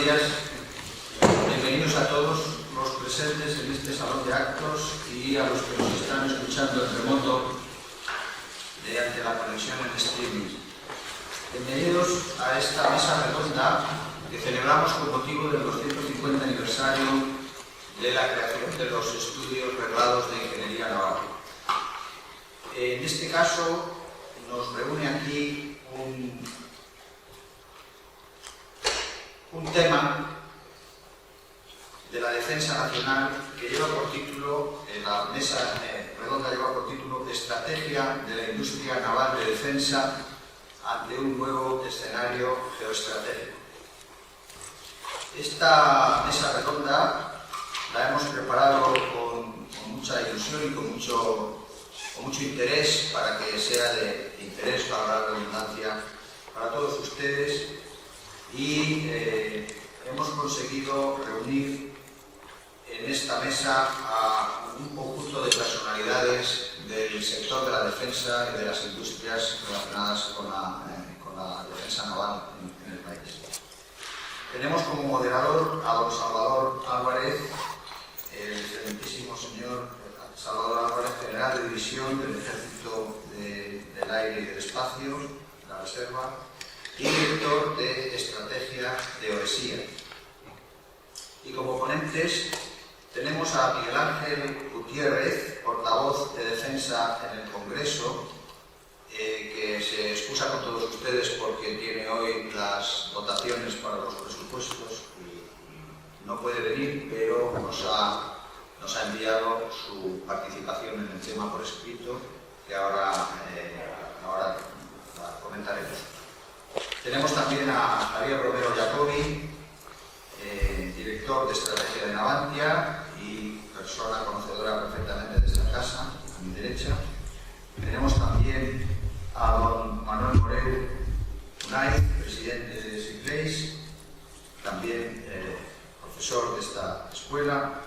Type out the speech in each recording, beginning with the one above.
días. Bienvenidos a todos los presentes en este salón de actos y a los que nos están escuchando en remoto mediante la conexión en streaming. Bienvenidos a esta mesa redonda que celebramos con motivo del 250 aniversario de la creación de los estudios reglados de Ingeniería Naval. En este caso nos reúne aquí un tema de la defensa nacional que lleva por título, la mesa redonda lleva por título Estrategia de la Industria Naval de Defensa ante un nuevo escenario geoestratégico. Esta mesa redonda la hemos preparado con mucha ilusión y con mucho interés para que sea de interés, para la redundancia, para todos ustedes, y hemos conseguido reunir en esta mesa a un conjunto de personalidades del sector de la defensa y de las industrias relacionadas con la defensa naval en el país. Tenemos como moderador a don Salvador Álvarez, el excelentísimo señor Salvador Álvarez, general de división del Ejército del Aire y del Espacio, de la Reserva, y director de Estrategia de OESIA. Y como ponentes tenemos a Miguel Ángel Gutiérrez, portavoz de Defensa en el Congreso, que se excusa con todos ustedes porque tiene hoy las votaciones para los presupuestos y no puede venir, pero nos ha enviado su participación en el tema por escrito, que ahora la comentaremos. Tenemos también a Javier Romero Jacobi, director de Estrategia de Navantia y persona conocedora perfectamente de esta casa, a mi derecha. Tenemos también a don Manuel Morel Unai, presidente de SIGLEIS, también profesor de esta escuela.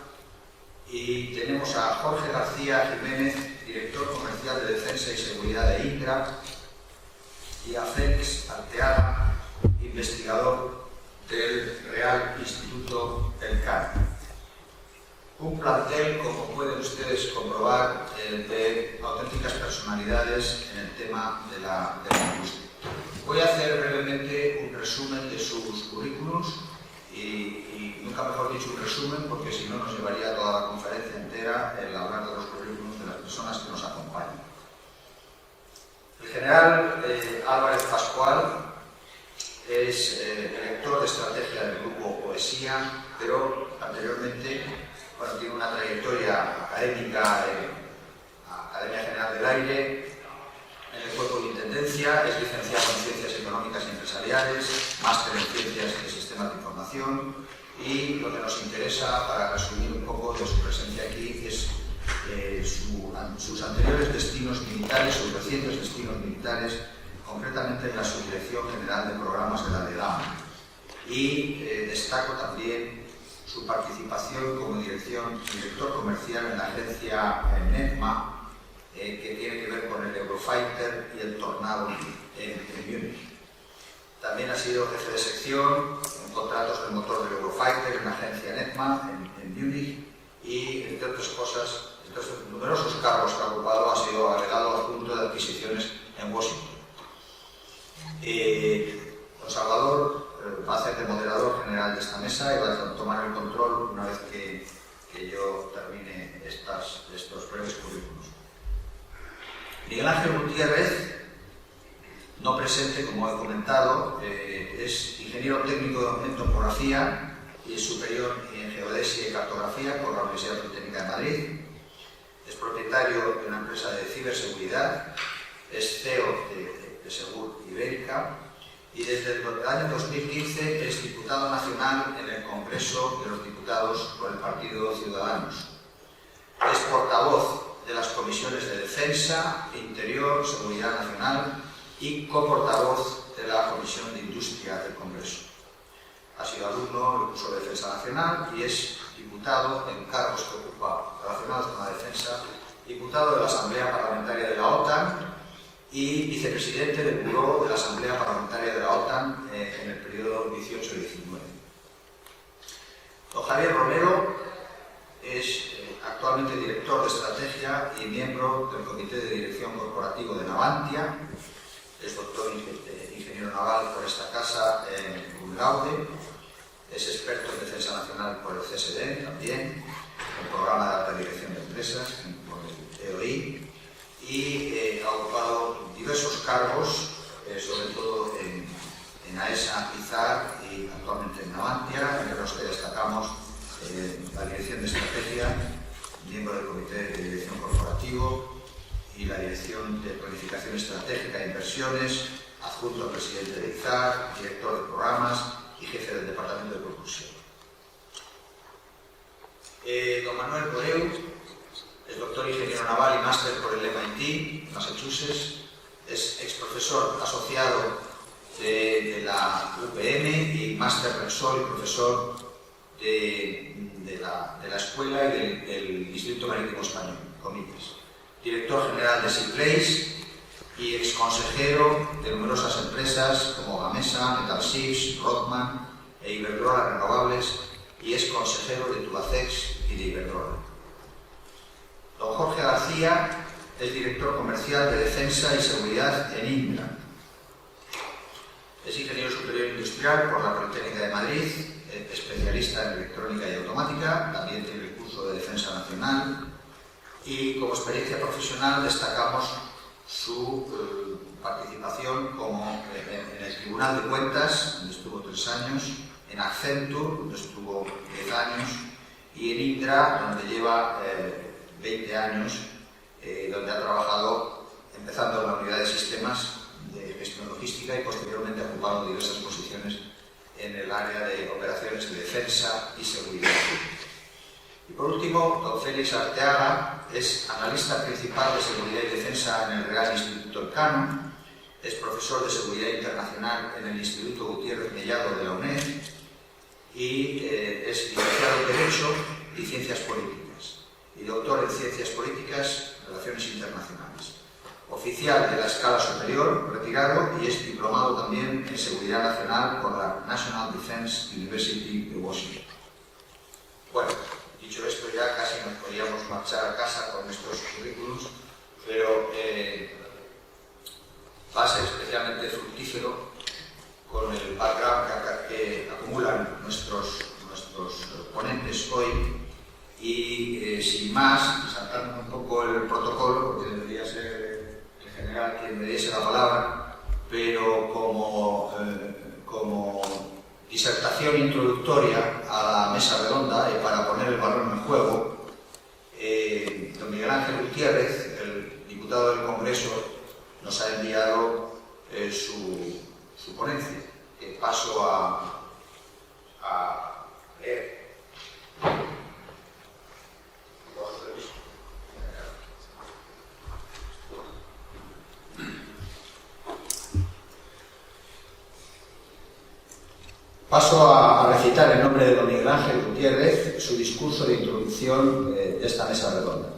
Y tenemos a Jorge García Jiménez, director comercial de Defensa y Seguridad de INCRA, y a Félix Arteaga, investigador del Real Instituto Elcano. Un plantel, como pueden ustedes comprobar, de auténticas personalidades en el tema de la industria. Voy a hacer brevemente un resumen de sus currículums y nunca mejor dicho un resumen, porque si no nos llevaría toda la conferencia entera el hablar de los currículums de las personas que nos acompañan. El general Álvarez Pascual es director de estrategia del grupo OESIA, pero anteriormente tiene una trayectoria académica en la Academia General del Aire, en el Cuerpo de Intendencia, es licenciado en Ciencias Económicas y Empresariales, máster en Ciencias de Sistemas de Información, y lo que nos interesa, para resumir un poco de su presencia aquí, es sus anteriores destinos militares, sus recientes destinos militares, concretamente en la Subdirección General de Programas de la DEDAM. Y destaco también su participación como director comercial en la agencia NETMA, que tiene que ver con el Eurofighter y el Tornado en Múnich. También ha sido jefe de sección en contratos del motor del Eurofighter en la agencia NETMA en Múnich, y entre otras cosas, entre numerosos cargos que ha ocupado, ha sido agregado adjunto de adquisiciones en Washington. Don Salvador va a hacer de moderador general de esta mesa y va a tomar el control una vez que yo termine estos breves currículos. Miguel Ángel Gutiérrez, no presente, como he comentado, es ingeniero técnico en topografía y es superior en geodesia y cartografía por la Universidad Politécnica de Madrid. Es propietario de una empresa de ciberseguridad, es CEO de Segur Ibérica, y desde el año 2015 es diputado nacional en el Congreso de los Diputados por el Partido Ciudadanos. Es portavoz de las comisiones de Defensa, Interior, Seguridad Nacional y coportavoz de la Comisión de Industria del Congreso. Ha sido alumno del curso de Defensa Nacional y es diputado en cargos que ocupa relacionados con la defensa, diputado de la Asamblea Parlamentaria de la OTAN y vicepresidente del Buró de la Asamblea Parlamentaria de la OTAN en el periodo 18-19. Don Javier Romero es actualmente director de estrategia y miembro del Comité de Dirección Corporativo de Navantia. Es doctor ingeniero naval por esta casa en cum laude. Es experto en defensa nacional por el CSD también, el programa de alta dirección de empresas por el EOI, y ha ocupado diversos cargos, sobre todo en AESA, IZAR y actualmente en Navantia, en los que destacamos la dirección de estrategia, miembro del Comité de Dirección Corporativo y la dirección de planificación estratégica e inversiones, adjunto al presidente de IZAR, director de programas y jefe del departamento de propulsión. Don Manuel Coreu es doctor ingeniero naval y máster por el MIT, Massachusetts. Es exprofesor asociado de la UPM y máster Repsol y profesor de la escuela y del Instituto Marítimo Español, comillas. Director general de Seaplace y exconsejero de numerosas empresas como Gamesa, Metalships, Rothman e Iberdrola Renovables, y es consejero de Tubacex y de Iberdrola. Don Jorge García es director comercial de Defensa y Seguridad en Indra. Es ingeniero superior industrial por la Politécnica de Madrid, especialista en electrónica y automática, también tiene el curso de Defensa Nacional, y como experiencia profesional destacamos su participación en el Tribunal de Cuentas, donde estuvo 3 años, en Accenture, donde estuvo 10 años, y en Indra, donde lleva 20 años, donde ha trabajado, empezando en la unidad de sistemas de gestión logística y posteriormente ha ocupado diversas posiciones en el área de operaciones de defensa y seguridad. Y por último, don Félix Arteaga es analista principal de seguridad y defensa en el Real Instituto Elcano, es profesor de seguridad internacional en el Instituto Gutiérrez Mellado de la UNED y es licenciado en Derecho y Ciencias Políticas y doctor en Ciencias Políticas y Relaciones Internacionales. Oficial de la escala superior, retirado, y es diplomado también en Seguridad Nacional por la National Defense University de Washington. Bueno, dicho esto, ya casi nos podíamos marchar a casa con nuestros currículums, pero va a ser especialmente fructífero con el background que acumulan nuestros ponentes hoy. Y sin más, saltando un poco el protocolo, porque debería ser el general quien me diese la palabra, pero como disertación introductoria a la mesa redonda y para poner el balón en juego, don Miguel Ángel Gutiérrez, el diputado del Congreso, nos ha enviado su ponencia, que paso a leer. Paso a recitar en nombre de don Miguel Ángel Gutiérrez su discurso de introducción de esta mesa redonda.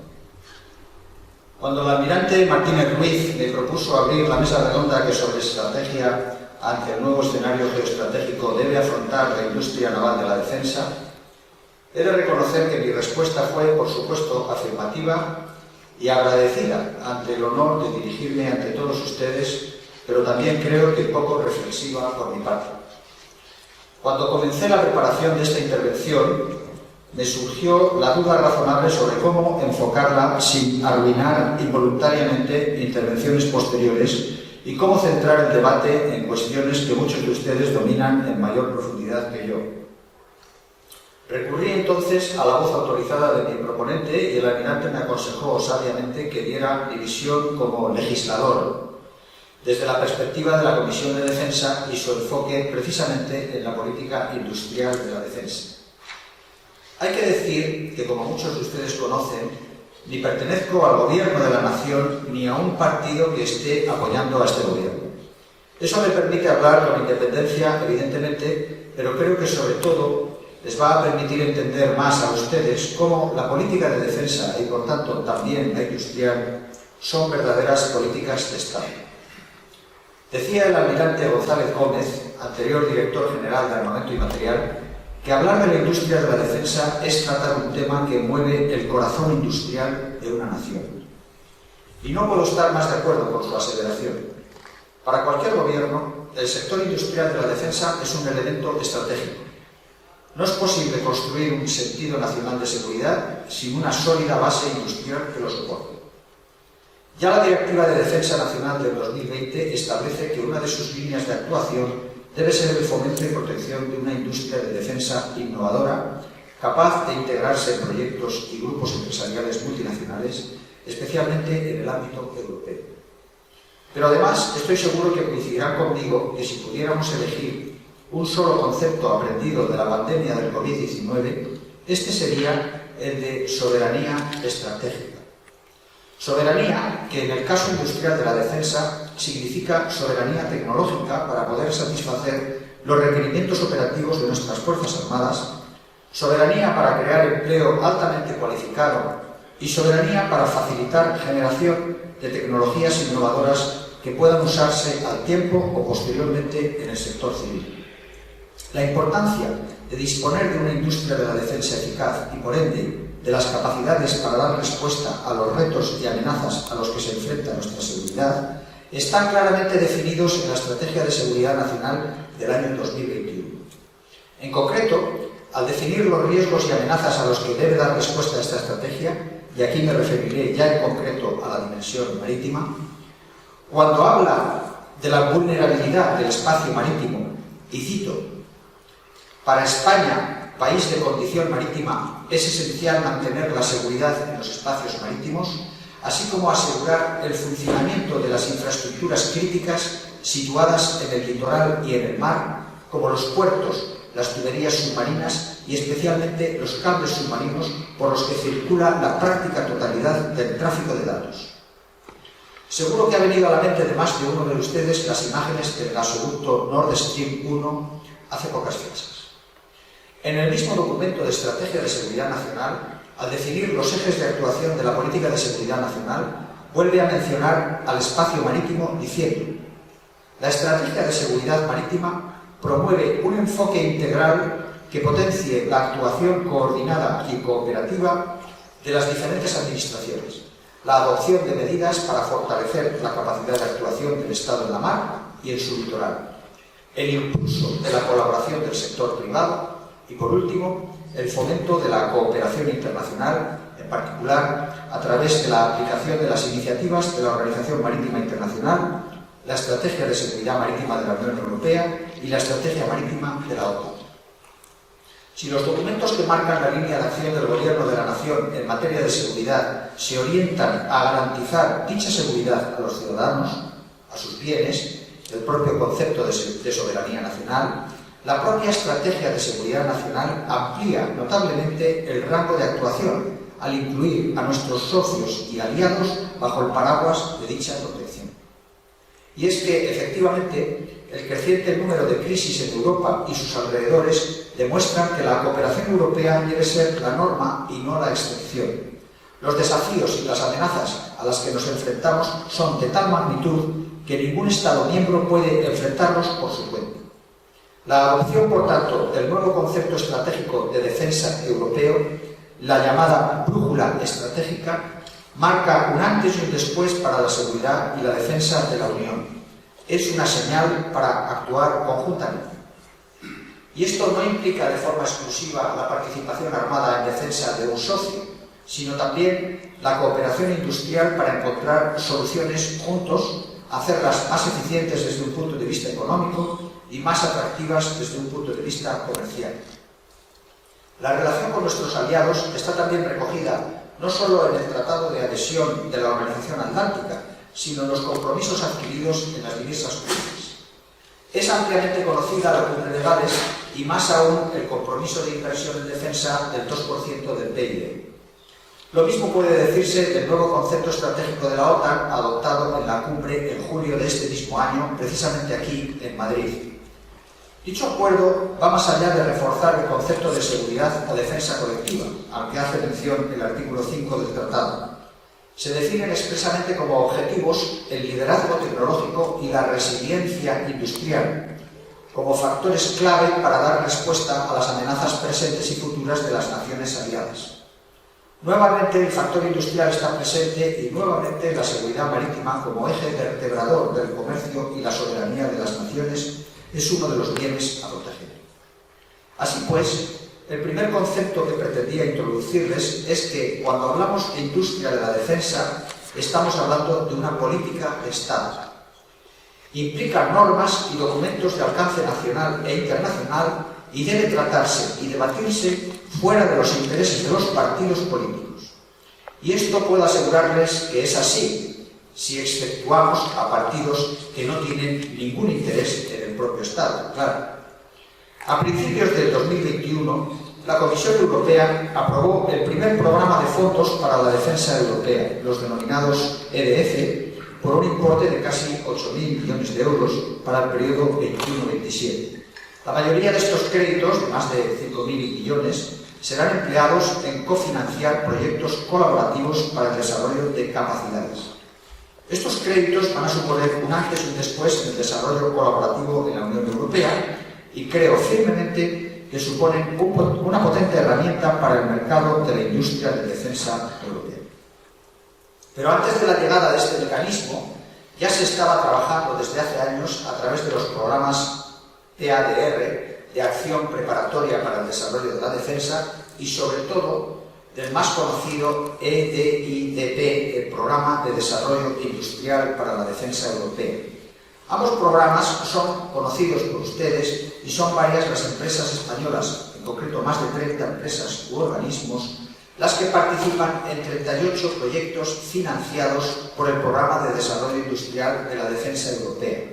Cuando el almirante Martínez Ruiz me propuso abrir la mesa redonda que sobre estrategia ante el nuevo escenario geoestratégico debe afrontar la industria naval de la defensa, he de reconocer que mi respuesta fue, por supuesto, afirmativa y agradecida ante el honor de dirigirme ante todos ustedes, pero también creo que poco reflexiva por mi parte. Cuando comencé la preparación de esta intervención, me surgió la duda razonable sobre cómo enfocarla sin arruinar involuntariamente intervenciones posteriores y cómo centrar el debate en cuestiones que muchos de ustedes dominan en mayor profundidad que yo. Recurrí entonces a la voz autorizada de mi proponente y el almirante me aconsejó sabiamente que diera mi visión como legislador, desde la perspectiva de la Comisión de Defensa y su enfoque precisamente en la política industrial de la defensa. Hay que decir que, como muchos de ustedes conocen, ni pertenezco al gobierno de la nación ni a un partido que esté apoyando a este gobierno. Eso me permite hablar con independencia, evidentemente, pero creo que sobre todo les va a permitir entender más a ustedes cómo la política de defensa y, por tanto, también la industrial son verdaderas políticas de Estado. Decía el almirante González Gómez, anterior director general de Armamento y Material, que hablar de la industria de la defensa es tratar un tema que mueve el corazón industrial de una nación. Y no puedo estar más de acuerdo con su aseveración. Para cualquier gobierno, el sector industrial de la defensa es un elemento estratégico. No es posible construir un sentido nacional de seguridad sin una sólida base industrial que lo soporte. Ya la Directiva de Defensa Nacional del 2020 establece que una de sus líneas de actuación debe ser el fomento y protección de una industria de defensa innovadora, capaz de integrarse en proyectos y grupos empresariales multinacionales, especialmente en el ámbito europeo. Pero además estoy seguro que coincidirán conmigo que si pudiéramos elegir un solo concepto aprendido de la pandemia del COVID-19, este sería el de soberanía estratégica. Soberanía que en el caso industrial de la defensa significa soberanía tecnológica para poder satisfacer los requerimientos operativos de nuestras Fuerzas Armadas, soberanía para crear empleo altamente cualificado y soberanía para facilitar generación de tecnologías innovadoras que puedan usarse al tiempo o posteriormente en el sector civil. La importancia de disponer de una industria de la defensa eficaz y, por ende, de las capacidades para dar respuesta a los retos y amenazas a los que se enfrenta nuestra seguridad están claramente definidos en la Estrategia de Seguridad Nacional del año 2021. En concreto, al definir los riesgos y amenazas a los que debe dar respuesta esta estrategia, y aquí me referiré ya en concreto a la dimensión marítima, cuando habla de la vulnerabilidad del espacio marítimo, y cito, para España, país de condición marítima, es esencial mantener la seguridad en los espacios marítimos, así como asegurar el funcionamiento de las infraestructuras críticas situadas en el litoral y en el mar, como los puertos, las tuberías submarinas y especialmente los cables submarinos por los que circula la práctica totalidad del tráfico de datos. Seguro que ha venido a la mente de más de uno de ustedes las imágenes del gasoducto Nord Stream 1 hace pocas fechas. En el mismo documento de Estrategia de Seguridad Nacional, al definir los ejes de actuación de la política de seguridad nacional, vuelve a mencionar al espacio marítimo diciendo: la Estrategia de Seguridad Marítima promueve un enfoque integral que potencie la actuación coordinada y cooperativa de las diferentes administraciones, la adopción de medidas para fortalecer la capacidad de actuación del Estado en la mar y en su litoral, el impulso de la colaboración del sector privado y, por último, el fomento de la cooperación internacional, en particular a través de la aplicación de las iniciativas de la Organización Marítima Internacional, la Estrategia de Seguridad Marítima de la Unión Europea y la Estrategia Marítima de la OTAN. Si los documentos que marcan la línea de acción del Gobierno de la Nación en materia de seguridad se orientan a garantizar dicha seguridad a los ciudadanos, a sus bienes, el propio concepto de soberanía nacional, la propia Estrategia de Seguridad Nacional amplía notablemente el rango de actuación al incluir a nuestros socios y aliados bajo el paraguas de dicha protección. Y es que, efectivamente, el creciente número de crisis en Europa y sus alrededores demuestran que la cooperación europea debe ser la norma y no la excepción. Los desafíos y las amenazas a las que nos enfrentamos son de tal magnitud que ningún Estado miembro puede enfrentarlos por su cuenta. La adopción, por tanto, del nuevo concepto estratégico de defensa europeo, la llamada brújula estratégica, marca un antes y un después para la seguridad y la defensa de la Unión. Es una señal para actuar conjuntamente. Y esto no implica de forma exclusiva la participación armada en defensa de un socio, sino también la cooperación industrial para encontrar soluciones juntos, hacerlas más eficientes desde un punto de vista económico y más atractivas desde un punto de vista comercial. La relación con nuestros aliados está también recogida no solo en el Tratado de Adhesión de la Organización Atlántica, sino en los compromisos adquiridos en las diversas cumbres. Es ampliamente conocida la cumbre de Gales y más aún el compromiso de inversión en defensa del 2% del PIB. Lo mismo puede decirse del nuevo concepto estratégico de la OTAN adoptado en la cumbre en julio de este mismo año, precisamente aquí en Madrid. Dicho acuerdo va más allá de reforzar el concepto de seguridad o defensa colectiva, al que hace mención el artículo 5 del tratado. Se definen expresamente como objetivos el liderazgo tecnológico y la resiliencia industrial, como factores clave para dar respuesta a las amenazas presentes y futuras de las naciones aliadas. Nuevamente el factor industrial está presente y nuevamente la seguridad marítima como eje vertebrador del comercio y la soberanía de las naciones es uno de los bienes a proteger. Así pues, el primer concepto que pretendía introducirles es que cuando hablamos de industria de la defensa estamos hablando de una política de Estado. Implica normas y documentos de alcance nacional e internacional y debe tratarse y debatirse fuera de los intereses de los partidos políticos. Y esto puedo asegurarles que es así, si exceptuamos a partidos que no tienen ningún interés en el propio Estado, claro. A principios del 2021, la Comisión Europea aprobó el primer programa de fondos para la defensa europea, los denominados EDF, por un importe de casi 8.000 millones de euros para el periodo 21-27. La mayoría de estos créditos, de más de 5.000 millones, serán empleados en cofinanciar proyectos colaborativos para el desarrollo de capacidades. Estos créditos van a suponer un antes y un después en el desarrollo colaborativo en la Unión Europea y creo firmemente que suponen una potente herramienta para el mercado de la industria de defensa europea. Pero antes de la llegada de este mecanismo, ya se estaba trabajando desde hace años a través de los programas EADR, de Acción Preparatoria para el Desarrollo de la Defensa, y sobre todo del más conocido EDIDP, el Programa de Desarrollo Industrial para la Defensa Europea. Ambos programas son conocidos por ustedes y son varias las empresas españolas, en concreto más de 30 empresas u organismos, las que participan en 38 proyectos financiados por el Programa de Desarrollo Industrial de la Defensa Europea.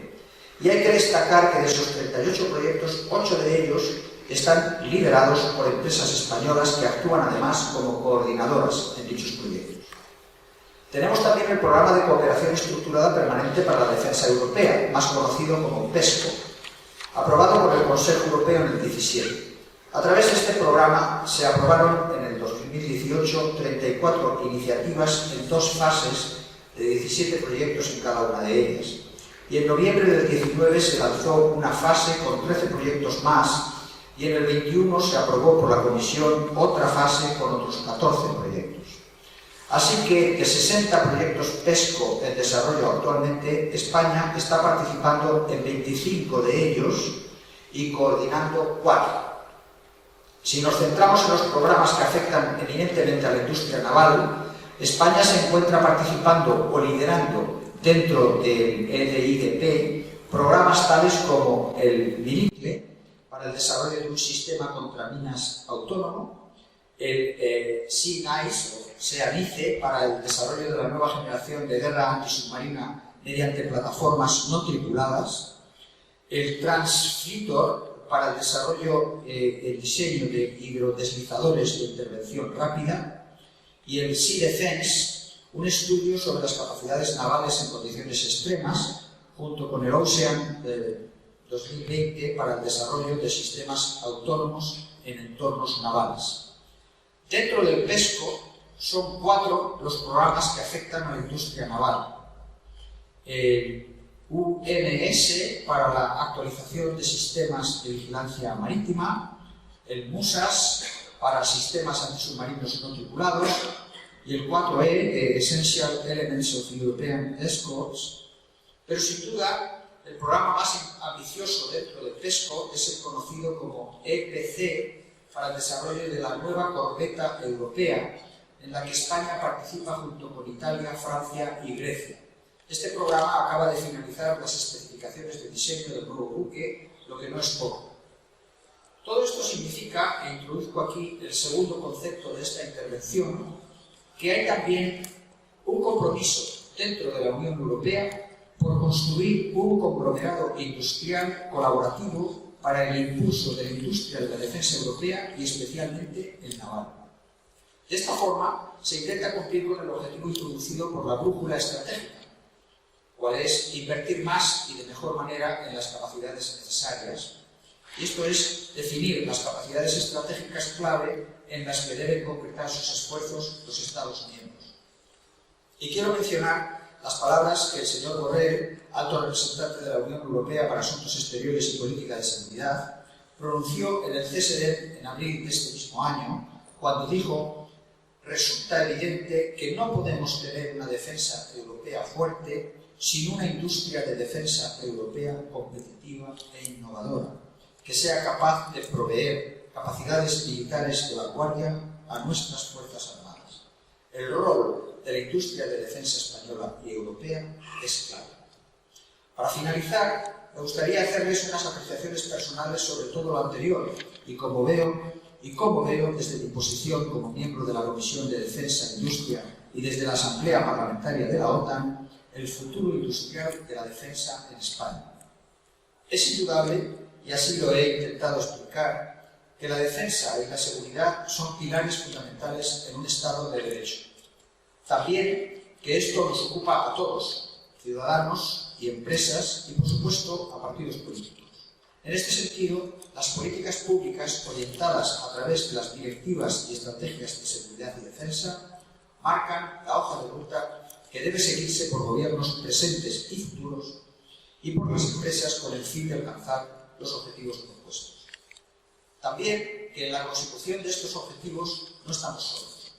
Y hay que destacar que de esos 38 proyectos, 8 de ellos están liderados por empresas españolas que actúan además como coordinadoras en dichos proyectos. Tenemos también el Programa de Cooperación Estructurada Permanente para la Defensa Europea, más conocido como PESCO, aprobado por el Consejo Europeo en el 17. A través de este programa se aprobaron en el 2018 34 iniciativas en 2 fases de 17 proyectos en cada una de ellas. Y en noviembre del 19 se lanzó una fase con 13 proyectos más y en el 21 se aprobó por la Comisión otra fase con otros 14 proyectos. Así que de 60 proyectos PESCO en desarrollo actualmente, España está participando en 25 de ellos y coordinando 4. Si nos centramos en los programas que afectan eminentemente a la industria naval, España se encuentra participando o liderando dentro del EDIDP programas tales como el MIRICLE, para el desarrollo de un sistema contra minas autónomo, el SEANICE, para el desarrollo de la nueva generación de guerra antisubmarina mediante plataformas no tripuladas, el TRANSFLITOR, para el desarrollo y diseño de hidrodeslizadores de intervención rápida, y el Sea Defense, un estudio sobre las capacidades navales en condiciones extremas, junto con el OCEAN 2020 para el desarrollo de sistemas autónomos en entornos navales. Dentro del PESCO son 4 los programas que afectan a la industria naval. El UNS para la actualización de sistemas de vigilancia marítima, el MUSAS para sistemas antisubmarinos no tripulados, y el 4E, Essential Elements of European Escorts. Pero sin duda, el programa más ambicioso dentro del PESCO es el conocido como EPC para el desarrollo de la nueva corbeta europea, en la que España participa junto con Italia, Francia y Grecia. Este programa acaba de finalizar las especificaciones de diseño del nuevo buque, lo que no es poco. Todo esto significa, e introduzco aquí el segundo concepto de esta intervención, que hay también un compromiso dentro de la Unión Europea por construir un conglomerado industrial colaborativo para el impulso de la industria de la defensa europea y especialmente el naval. De esta forma, se intenta cumplir con el objetivo introducido por la brújula estratégica, cual es invertir más y de mejor manera en las capacidades necesarias. Y esto es definir las capacidades estratégicas clave en las que deben concretar sus esfuerzos los Estados miembros. Y quiero mencionar las palabras que el señor Borrell, alto representante de la Unión Europea para Asuntos Exteriores y Política de Seguridad, pronunció en el CSD en abril de este mismo año, cuando dijo: resulta evidente que no podemos tener una defensa europea fuerte sin una industria de defensa europea competitiva e innovadora, que sea capaz de proveer capacidades militares de vanguardia a nuestras Fuerzas Armadas. El rol de la industria de defensa española y europea es clave. Para finalizar, me gustaría hacerles unas apreciaciones personales sobre todo lo anterior y cómo veo desde mi posición como miembro de la Comisión de Defensa e Industria y desde la Asamblea Parlamentaria de la OTAN, el futuro industrial de la defensa en España. Es indudable, y así lo he intentado explicar, que la defensa y la seguridad son pilares fundamentales en un Estado de Derecho. También que esto nos ocupa a todos, ciudadanos y empresas, y por supuesto a partidos políticos. En este sentido, las políticas públicas orientadas a través de las directivas y estrategias de seguridad y defensa marcan la hoja de ruta que debe seguirse por gobiernos presentes y futuros y por las empresas con el fin de alcanzar los objetivos propuestos. También que en la consecución de estos objetivos no estamos solos.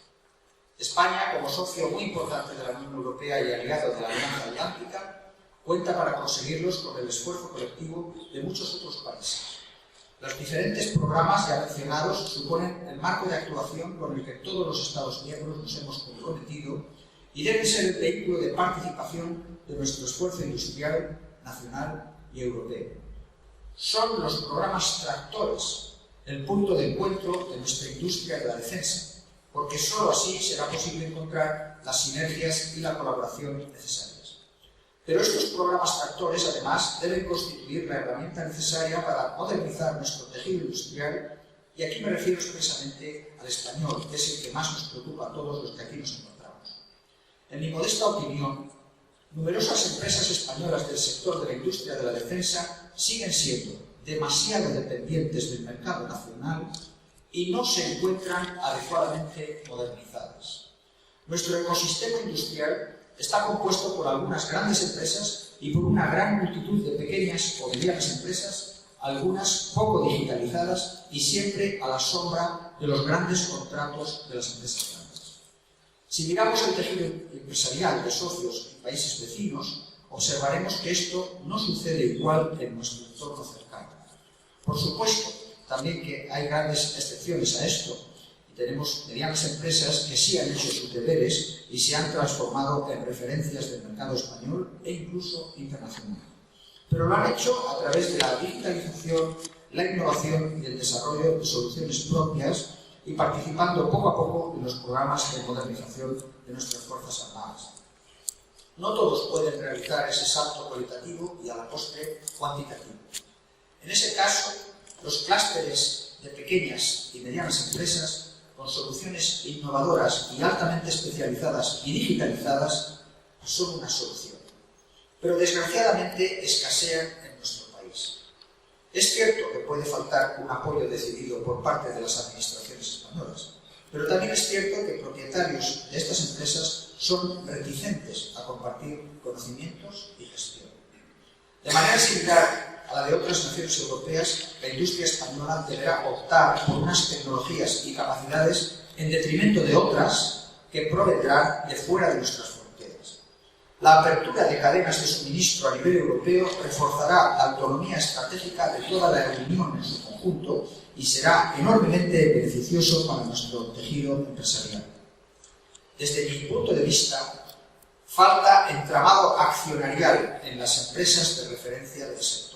España, como socio muy importante de la Unión Europea y aliado de la Alianza Atlántica, cuenta para conseguirlos con el esfuerzo colectivo de muchos otros países. Los diferentes programas ya mencionados suponen el marco de actuación con el que todos los Estados miembros nos hemos comprometido y deben ser el vehículo de participación de nuestro esfuerzo industrial, nacional y europeo. Son los programas tractores el punto de encuentro de nuestra industria de la defensa, porque sólo así será posible encontrar las sinergias y la colaboración necesarias. Pero estos programas tractores, además, deben constituir la herramienta necesaria para modernizar nuestro tejido industrial, y aquí me refiero expresamente al español, que es el que más nos preocupa a todos los que aquí nos encontramos. En mi modesta opinión, numerosas empresas españolas del sector de la industria de la defensa siguen siendo demasiado dependientes del mercado nacional y no se encuentran adecuadamente modernizadas. Nuestro ecosistema industrial está compuesto por algunas grandes empresas y por una gran multitud de pequeñas o medianas empresas, algunas poco digitalizadas y siempre a la sombra de los grandes contratos de las empresas grandes. Si miramos el tejido empresarial de socios en países vecinos, observaremos que esto no sucede igual en nuestro entorno cercano. Por supuesto, también que hay grandes excepciones a esto, y tenemos medianas empresas que sí han hecho sus deberes y se han transformado en referencias del mercado español e incluso internacional. Pero lo han hecho a través de la digitalización, la innovación y el desarrollo de soluciones propias y participando poco a poco en los programas de modernización de nuestras Fuerzas Armadas. No todos pueden realizar ese salto cualitativo y a la postre cuantitativo. En ese caso, los clústeres de pequeñas y medianas empresas con soluciones innovadoras y altamente especializadas y digitalizadas son una solución. Pero desgraciadamente escasean en nuestro país. Es cierto que puede faltar un apoyo decidido por parte de las administraciones españolas, pero también es cierto que propietarios de estas empresas son reticentes a compartir conocimientos y gestión. De manera similar a la de otras naciones europeas, la industria española deberá optar por unas tecnologías y capacidades en detrimento de otras que provendrán de fuera de nuestras fronteras. La apertura de cadenas de suministro a nivel europeo reforzará la autonomía estratégica de toda la Unión en su conjunto y será enormemente beneficioso para nuestro tejido empresarial. Desde mi punto de vista, falta entramado accionarial en las empresas de referencia del sector.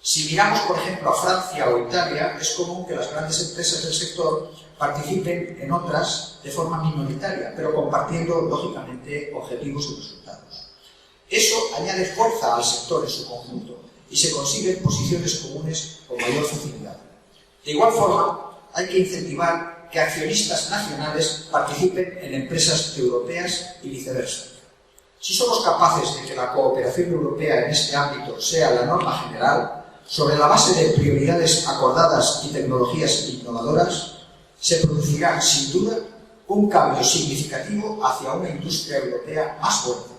Si miramos, por ejemplo, a Francia o Italia, es común que las grandes empresas del sector participen en otras de forma minoritaria, pero compartiendo, lógicamente, objetivos y resultados. Eso añade fuerza al sector en su conjunto y se consiguen posiciones comunes con mayor facilidad. De igual forma, hay que incentivar que accionistas nacionales participen en empresas europeas y viceversa. Si somos capaces de que la cooperación europea en este ámbito sea la norma general, sobre la base de prioridades acordadas y tecnologías innovadoras, se producirá, sin duda, un cambio significativo hacia una industria europea más fuerte,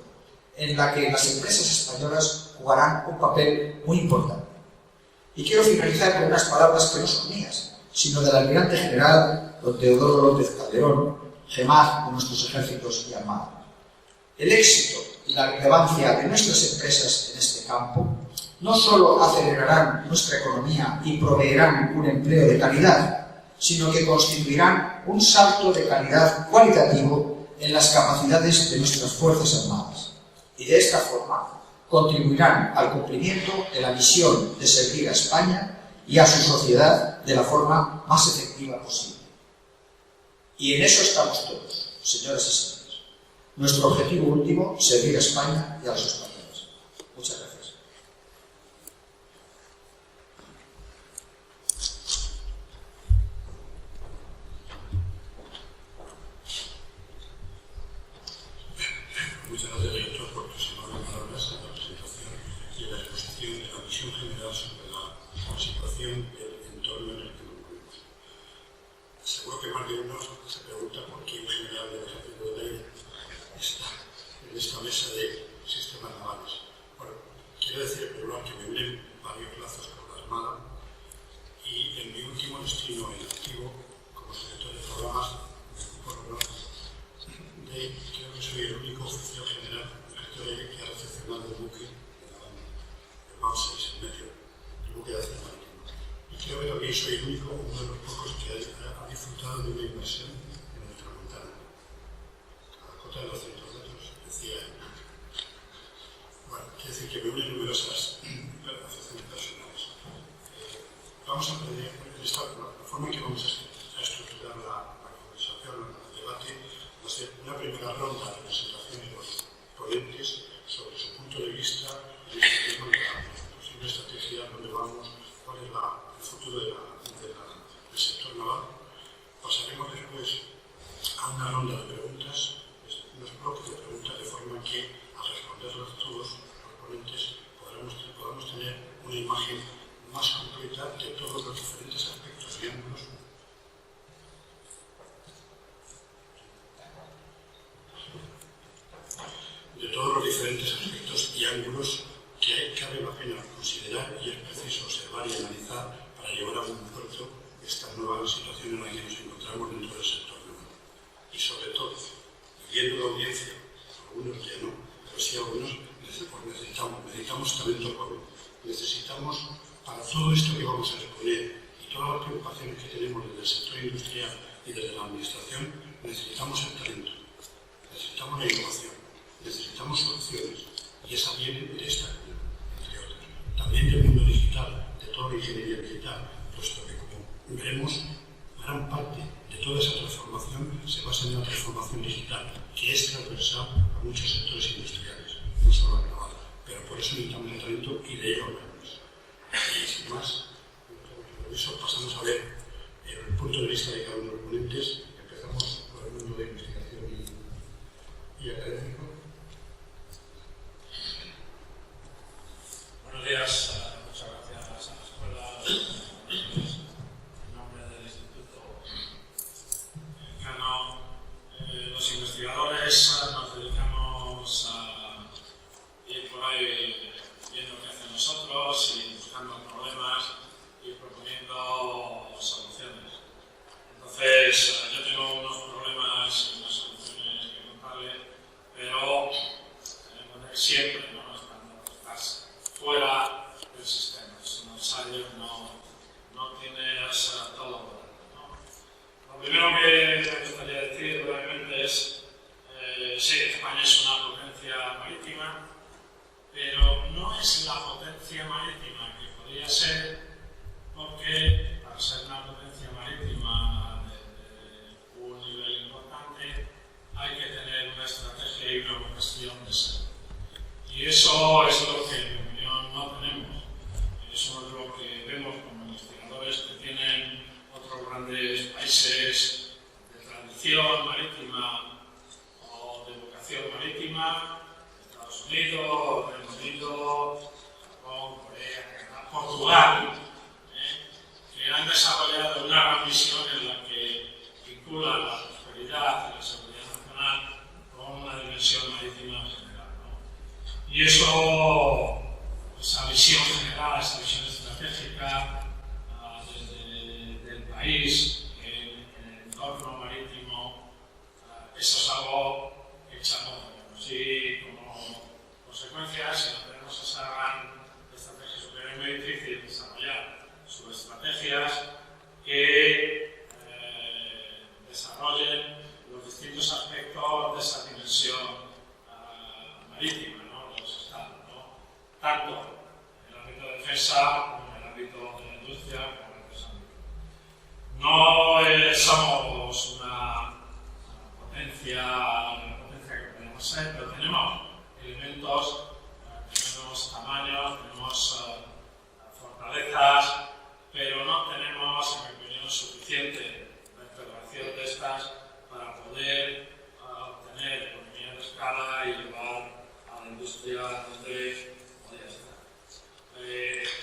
en la que las empresas españolas jugarán un papel muy importante. Y quiero finalizar con unas palabras que no son mías, sino del almirante general don Teodoro López Calderón, GEMAZ de nuestros ejércitos y armadas. El éxito y la relevancia de nuestras empresas en este campo no solo acelerarán nuestra economía y proveerán un empleo de calidad, sino que constituirán un salto de calidad cualitativo en las capacidades de nuestras Fuerzas Armadas. Y de esta forma contribuirán al cumplimiento de la misión de servir a España y a su sociedad de la forma más efectiva posible. Y en eso estamos todos, señoras y señores. Nuestro objetivo último, servir a España y a los españoles. Muchas gracias. Muchas gracias, director, por tus amables palabras en la presentación y en la exposición de la visión general sobre la situación del entorno en el que nos movemos. Seguro que más de uno se pregunta por qué un general del ejército de ley está en esta mesa de sistemas navales. Bueno, quiero decir en primer lugar que me unen varios lazos con la Armada y en mi último destino en activo como secretario de programas me ocupo de, creo que soy el único oficial general que ha recepcionado el buque de la banda, el BAM 6 en medio, el buque de acción marítima. Y creo que también soy el único, uno de los pocos que ha disfrutado de una inversión en el Tramontana. A la cota de 200 metros, decía él. Bueno, quiere decir que me unen numerosas asociaciones personales. Vamos a aprender, la forma en que vamos a estructurar la conversación, el debate, va a ser una primera ronda de presentaciones de los ponentes sobre su punto de vista en este tema de la posible estrategia, dónde vamos, cuál es el futuro del sector naval. Pasaremos después a una ronda de preguntas, unos bloques de preguntas, de forma que al responderlas todos los ponentes podamos tener una imagen más completa de todos los diferentes aspectos y ángulos que cabe la pena considerar y es preciso observar y analizar para llevar a buen puerto esta nueva situación en la que nos encontramos dentro del sector naval. Y sobre todo, viendo la audiencia, algunos ya no, pero sí algunos, necesitamos talento joven. Necesitamos, para todo esto que vamos a exponer y todas las preocupaciones que tenemos desde el sector industrial y desde la administración, necesitamos el talento, necesitamos la innovación, necesitamos soluciones, y esa viene de esta actividad, entre otros. También del mundo digital, de toda la ingeniería digital, puesto que, como veremos, gran parte de toda esa transformación se basa en la transformación digital, que es transversal a muchos sectores industriales, no solo al naval. Pero por eso necesitamos el talento y de ello hablamos. Y sin más, por eso pasamos a ver el punto de vista de cada uno de los ponentes. Empezamos por el mundo de investigación y académico. Buenos días, muchas gracias a la escuela. En nombre del Instituto Mexicano, los investigadores nos dedicamos a ir por ahí viendo qué hacen nosotros y buscando problemas y proponiendo soluciones. Entonces, yo tengo unos problemas y unas soluciones que contarle, pero siempre, ¿no? Cuando estás fuera del sistema, es un outsider, no tienes todo por ahí, ¿no? Lo primero que me gustaría decir brevemente es sí, España es una potencia marítima, pero no es la potencia marítima que podría ser, porque para ser una potencia marítima de un nivel importante hay que tener una estrategia y una vocación de ser. Y eso es lo que, en mi opinión, no tenemos. Eso es lo que vemos como investigadores que tienen otros grandes países de tradición marítima o de vocación marítima, Estados Unidos, Reino Unido, Japón, Corea, Canadá, Portugal, que han desarrollado una gran visión en la que vinculan la prosperidad y la seguridad nacional con una dimensión marítima general, ¿no? Y eso, esa visión general, esa visión estratégica del país, en el entorno marítimo, eso es algo que echamos de menos. Y como consecuencia, si no tenemos esa gran estrategia superior, es muy difícil desarrollar subestrategias que desarrollen los distintos aspectos de esa dimensión marítima, ¿no? Los estados, ¿no? Tanto en el ámbito de defensa como en el ámbito de la industria, como en otros ámbitos. No somos una potencia que podemos ser, pero tenemos elementos, tenemos tamaños, tenemos fortalezas, pero no tenemos, en mi opinión, suficiente vertebración de estas para poder obtener economía de escala y llevar a la industria donde podría estar.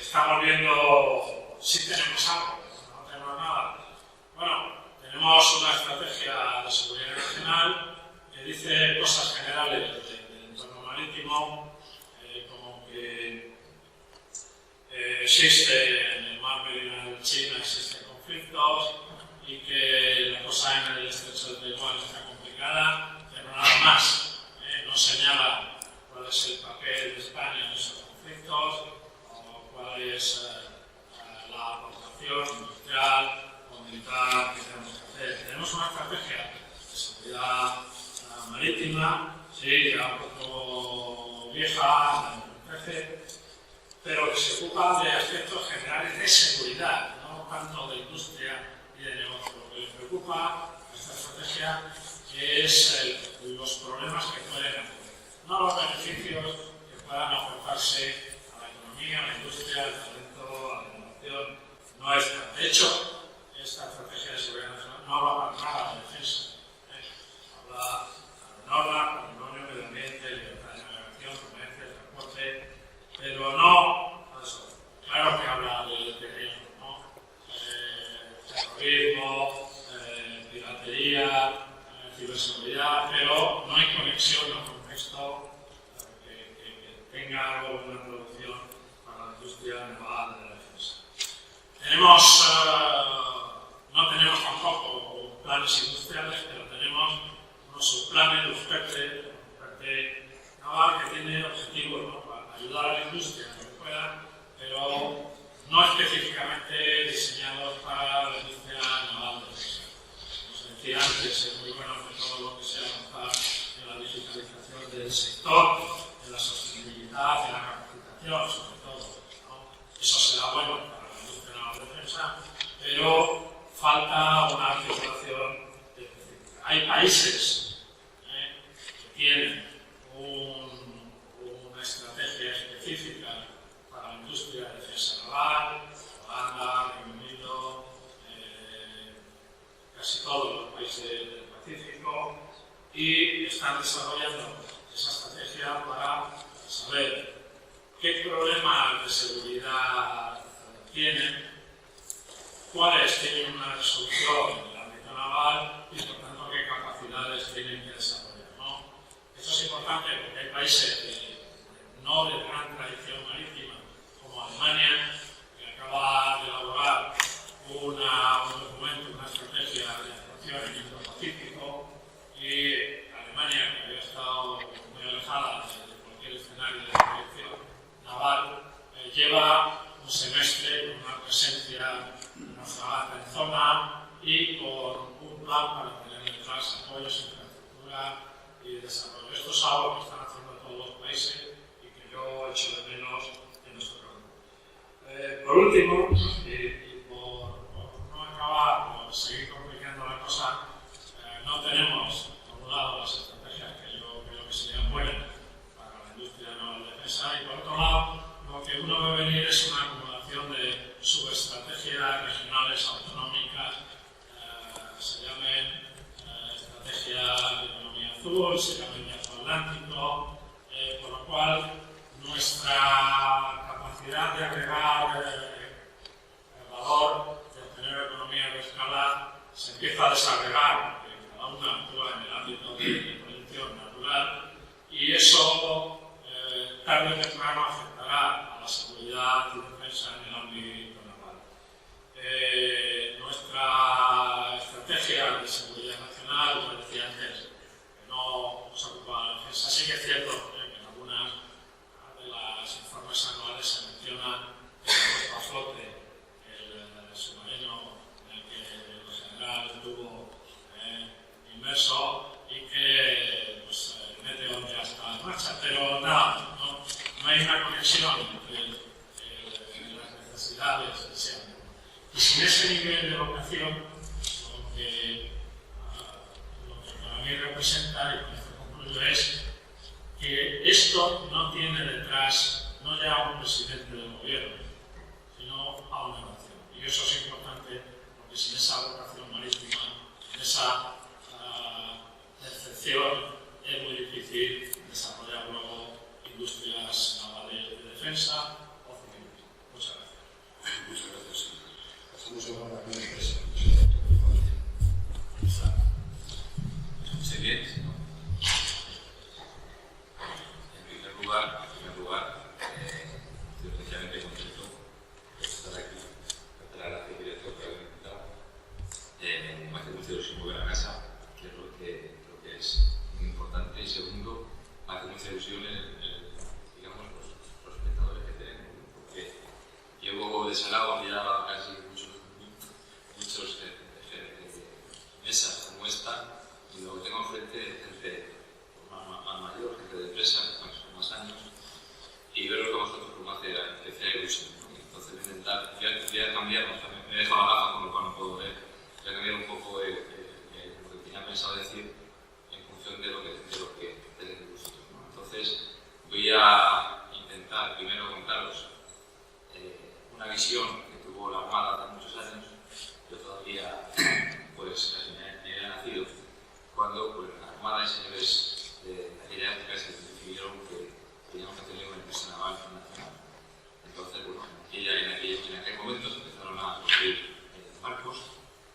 Estamos viendo si tenemos algo, no tenemos nada. Bueno, tenemos una estrategia de seguridad nacional que dice cosas generales del entorno marítimo, como que existe en el mar meridional de China, existen conflictos y que la cosa en el estrecho de Taiwán está complicada, pero nada más. No señala cuál es el papel de España en esos conflictos o cuál es la aportación industrial o militar que tenemos que hacer. Tenemos una estrategia de seguridad marítima, sí, ya un poco vieja, pero que se ocupa de aspectos generales de seguridad, no tanto de industria y de negocio. Lo que les preocupa a esta estrategia es los problemas que pueden haber, no los beneficios que puedan aportarse a la economía, a la industria, al talento, a la innovación nuestra. De hecho, esta estrategia de seguridad nacional no habla para nada de defensa. Habla de normas, patrimonio, medio ambiente, libertad de navegación, comercio, transporte, pero no eso. Claro que habla de riesgo, ¿no? Terrorismo, piratería, ciberseguridad, pero no hay conexión en el contexto que tenga algo de una producción para la industria naval de la defensa. No tenemos tampoco planes industriales, pero tenemos unos subplanes, los PERTE naval, que tiene objetivos, ¿no? Para ayudar a la industria en lo que pueda, pero no específicamente diseñados para la industria naval de defensa. Como decía antes, es muy bueno que todo lo que sea avanzar en la digitalización del sector, en la sostenibilidad, en la capacitación, sobre todo, ¿no? Eso será bueno para la industria naval de defensa, pero falta una articulación específica. Hay países que tienen una estrategia específica para la industria de defensa naval, Holanda, Reino Unido, casi todos los países del Pacífico, y están desarrollando esa estrategia para saber qué problemas de seguridad tienen, cuáles tienen una resolución en el ámbito naval y, por tanto, qué capacidades tienen que desarrollar, ¿no? Esto es importante porque hay países no de gran tradición marítima, como Alemania, que acaba de elaborar un documento, una estrategia de actuación en el Indo-Pacífico, y Alemania, que había estado muy alejada de cualquier escenario de dirección naval, lleva un semestre con una presencia, una fragata en zona y con un plan para tener detrás apoyos, infraestructura y desarrollo. Esto es algo que están haciendo todos los países y que yo echo de menos en nuestro campo. Por último, y por no acabar, por seguir complicando la cosa, no tenemos, por un lado, las estrategias que yo creo que serían buenas para la industria naval de defensa, y por otro lado, lo que uno ve venir es una acumulación de subestrategias regionales autonómicas, se llamen estrategia de economía azul, se llamen viaje atlántico, por lo cual nuestra capacidad de agregar valor, de obtener economía de escala, se empieza a desagregar, porque cada una actúa en el ámbito de producción natural, y eso entes que no se ocupan de la defensa. Sí que es cierto que en algunas de los informes anuales se menciona que se ha puesto a flote el submarino en el que el general estuvo inmerso y que pues, Meteo ya está en marcha, pero nada, no hay una conexión entre las necesidades del ser. Y sin ese nivel de vocación, lo que para mí representa, y con esto concluyo, es que esto no tiene detrás, no ya a un presidente del gobierno, sino a una nación. Y eso es importante porque sin esa vocación marítima, sin esa percepción, es muy difícil desarrollar luego industrias navales de defensa o civiles. Muchas gracias. Muchas gracias. Pasamos ahora a la empresa. ¿Se bien? En primer lugar, estoy especialmente contento de estar aquí. Dar las gracias al director que habéis invitado. Me hace mucha ilusión volver a casa, que es lo que es muy importante. Y segundo, me hace mucha ilusión digamos, los espectadores que tenemos, porque llevo de ese lado ya casi muchos mesas como esta, y lo que tengo enfrente es gente más mayor, gente de empresa, con más años, y ver lo que vosotros como hace especial ilusión, ¿no? Entonces voy a intentar, voy a cambiar, me he dejado la gafa con lo cual no puedo ver, voy a cambiar un poco lo que tenía pensado decir en función de lo que tenéis vosotros, ¿no? Entonces voy a intentar primero contaros una visión que tuvo la Armada hace muchos años. Yo todavía pues casi me había nacido cuando pues, la Armada y señores de aquella época se decidieron que teníamos que tener una empresa naval nacional. Entonces, bueno, en aquel momento se empezaron a construir barcos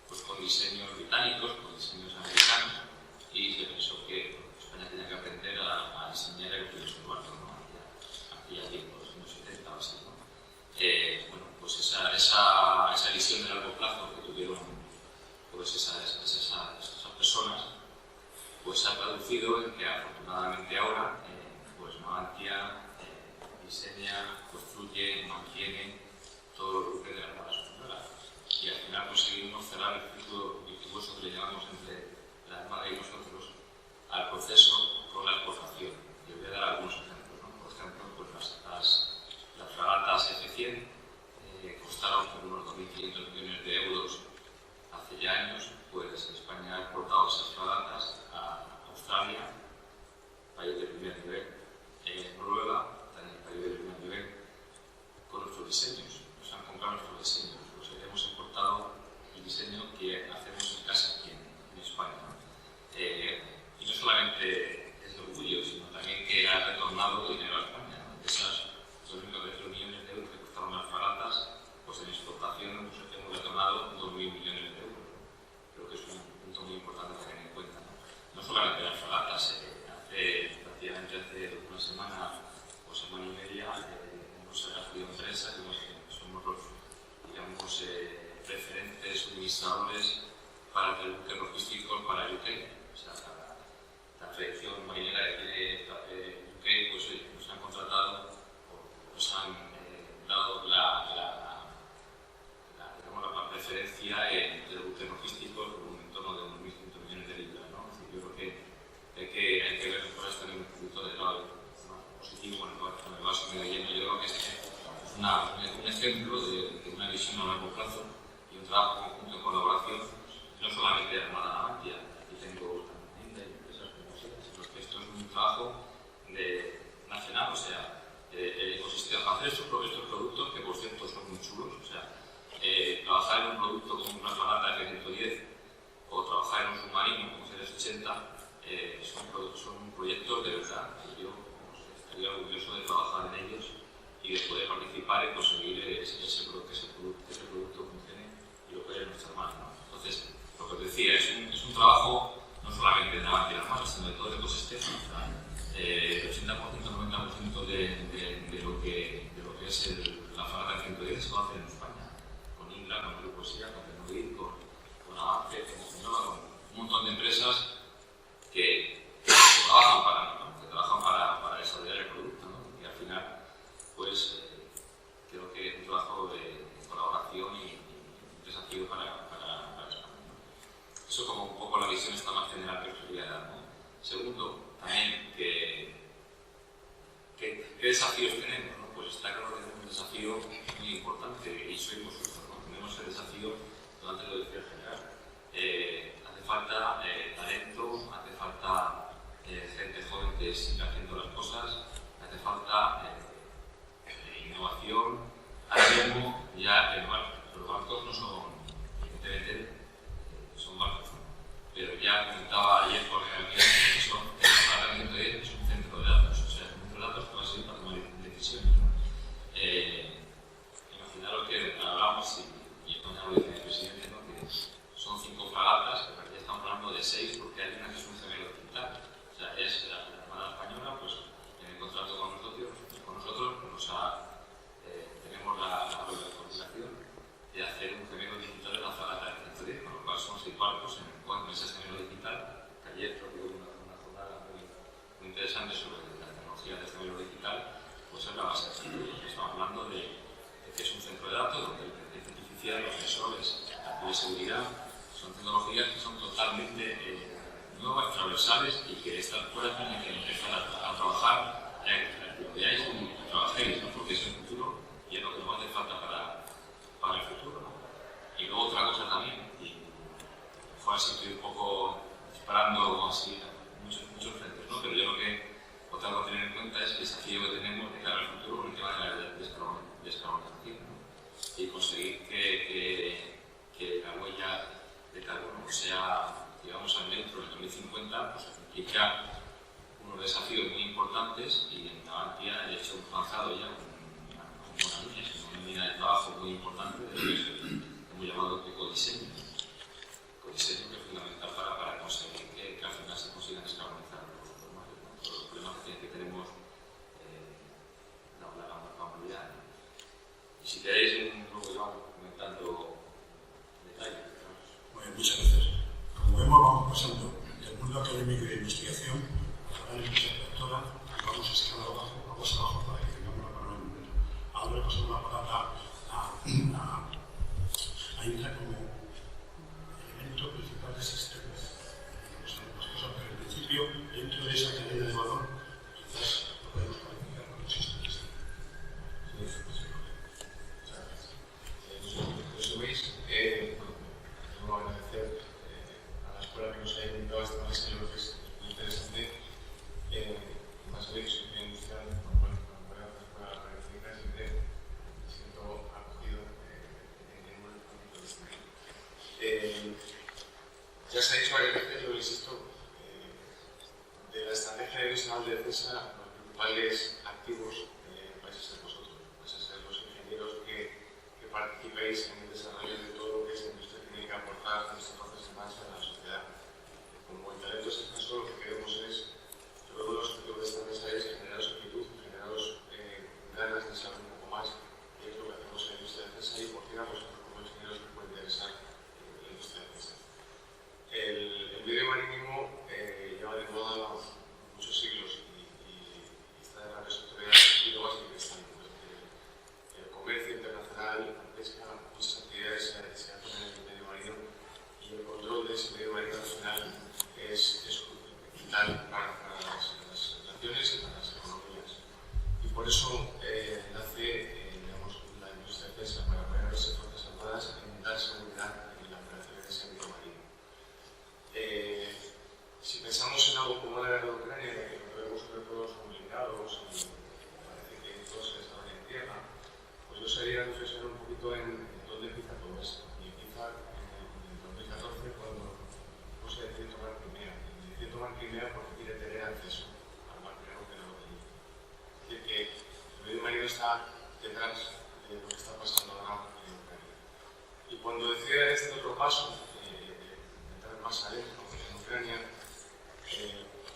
pues, con diseños británicos, con diseños americanos, y se pensó que bueno, España tenía que aprender a diseñar y construir sus barcos, ¿no? Aquella tiempo, los años 70 o así, ¿no? Bueno, pues esa visión de largo plazo que tuvieron pues esas personas, pues se ha traducido en que afortunadamente ahora pues Navantia diseña, construye, mantiene todos los buques de la Armada Española, y al final conseguimos cerrar el ciclo virtuoso que le llamamos entre la Armada y nosotros al proceso con la exportación. Y os voy a dar algunos ejemplos, ¿no? Por ejemplo, pues las fragatas F-100 costaron por unos 2.500 millones de euros hace ya años. Pues España ha exportado esas fragatas a Australia, país de primer nivel, Noruega, también país de primer nivel, con nuestros diseños. Nos han comprado nuestros diseños, pues hemos exportado el diseño que hacemos en casa aquí en España, ¿no? Y no solamente es de orgullo, sino también que ha retornado dinero a España, ¿no? De esas 2.900 millones de euros que costaron las fragatas, pues en exportación pues, hemos retornado 2.000 millones de euros. Creo que es un punto muy importante a tener en cuenta, ¿no? No solamente las fragatas, prácticamente hace una semana o semana y media hemos recibido empresas que somos los, digamos, preferentes suministradores para el buque logístico para UK. O sea, la tradición marinera que tiene UK, pues nos han contratado, nos han dado la preferencia en el buque logístico con un entorno de unos 1.100 millones de libras, ¿no? Es decir, yo creo que hay que ver por esto en un punto de lado positivo con el vaso medio lleno. Yo creo que este es un ejemplo de una visión a largo plazo y un trabajo conjunto en colaboración, no solamente de Armada Navantia, aquí tengo también de empresas conocidas, sino que esto es un trabajo nacional, o sea, el ecosistema para hacer estos productos que por cierto son muy chulos, o sea, trabajar en un producto como una fragata F-110 o trabajar en un submarino como C-80 son proyectos de verdad y yo estaría orgulloso de trabajar en ellos y de poder participar y conseguir que ese producto funcione y lo que es nuestra mano, ¿no? Entonces, lo que os decía, es un trabajo no solamente de Navantia, sino de todo el ecosistema. El 80%, 90% de lo que es la fragata F-110 se va a hacer en España, con Indra, con Grupo SIA, con Tecnovid, con Avance, con Sinova, con un montón de empresas ¿qué desafíos tenemos? ¿No? Pues está claro que tenemos un desafío muy importante y soy vosotros, ¿no? Tenemos el desafío, antes lo decía el general, hace falta talento, hace falta gente joven que siga haciendo las cosas, hace falta innovación. Ahora mismo ya los bancos no son, evidentemente, son bancos, ¿no? Pero ya comentaba ayer con el que son es un centro de datos, o sea, es un centro de datos que va a ser para tomar decisiones, ¿no? Imaginaros que hablamos, y esto ya lo dice el presidente, ¿no? Que son 5 fragatas, pero ya estamos hablando de 6 porque hay una que es un gemelo digital. O sea, es la Armada Española, pues en el contrato con nosotros tenemos la coordinación de hacer un gemelo digital de la fragata de Centro, con lo cual son 6 barcos en ese gemelo digital, que ayer creo que hubo una jornada muy interesante sobre la tecnología del gemelo digital, pues es la base. Estamos hablando de que es un centro de datos donde la inteligencia artificial, los sensores, la ciberseguridad, son tecnologías que son totalmente nuevas, transversales y que esta escuela tiene que empezar a trabajar, lo veáis y trabajéis, ¿no? Porque es el futuro y es lo que nos hace falta para el futuro, ¿no? Y luego otra cosa también, y fue así, estoy un poco disparando así muchos frentes, ¿no? Pero yo creo que otra cosa a tener en cuenta es el desafío que tenemos de cara al futuro con el tema de la descarbonización, ¿no? Y conseguir que la huella de carbono sea, digamos, al neutro en el 2050, pues implica unos desafíos muy importantes y en Navantia, de hecho, hemos avanzado ya con buenas líneas, con una línea de trabajo muy importante de lo que hemos llamado ecodiseño. Ecodiseño que es fundamental para conseguir que al final se consigan descarbonizar los problemas que tenemos la humanidad, ¿no? Y si queréis, luego yo vamos comentando detalles. Bueno, muchas gracias. Como vemos, vamos pasando del mundo académico y de investigación a la doctora y vamos escalando abajo para que tengamos la palabra en un momento. Ahora pasamos la palabra a Inca como elemento principal de sistemas. Pero en principio, dentro de esa cadena de valor, quizás lo podemos calificar como sistemas. Luis, quiero agradecer a la escuela que nos haya invitado a esta mesa, yo creo que es muy interesante. Más que soy industrial, bueno, voy a la escuela académica, siempre me siento acogido en un ámbito distinto. Ya se ha dicho varias veces, yo insisto, de la estrategia nacional de defensa, los principales activos vais a ser vosotros, vais a ser los ingenieros que participéis en el desarrollo de todo lo que es la industria tiene que aportar en estos procesos más a la sociedad. Como en talentos escasos, lo que queremos es, yo creo que los objetivos de esta mesa es generaros actitud, generaros ganas de saber un poco más qué es lo que hacemos en la industria de defensa y por qué a vosotros como ingenieros que puede interesar la industria de defensa. El medio marítimo lleva de moda muchos siglos y está de la responsabilidad y lo básico que está. El comercio internacional, la pesca, muchas actividades se hacen en el medio marino y el control de ese medio marino nacional es vital para las naciones y para las economías. Y por eso nace digamos, la industria de defensa, para poder las Fuerzas Armadas en dar seguridad en la operación de ese medio marino. Si pensamos en algo como la guerra de Ucrania, en la que nos vemos sobre todo obligados y parece que todo se desarrolla en tierra, pues yo sería reflexionar un poquito en dónde empieza todo esto. Y empieza en el 2014 cuando Rusia decide tomar Crimea. Y decide tomar Crimea porque quiere tener acceso al mar Negro que no lo tenía. Es decir, que el medio marino está detrás de lo que está pasando ahora en Ucrania. Y cuando decide este otro paso, entrar más adentro en Ucrania,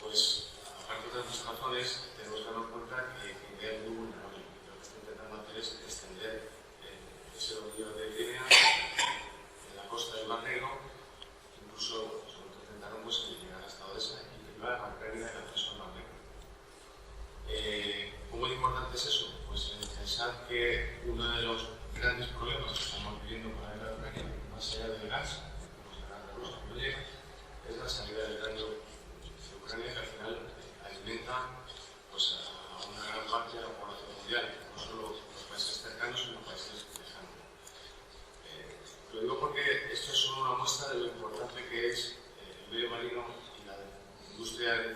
pues aparte de otras razones, tenemos que darnos cuenta que Crimea es muy vulnerable. Lo que está intentando hacer es extender ese dominio de Crimea en la costa del Mar Negro, incluso intentaron pues, llegar hasta Odessa y privar a Ucrania el acceso al Mar Negro. ¿Cómo de importante es eso? Pues pensar que uno de los grandes problemas que estamos viviendo con la guerra de Ucrania, más allá del gas, pues el gas de Rusia no llega, es la salida del gas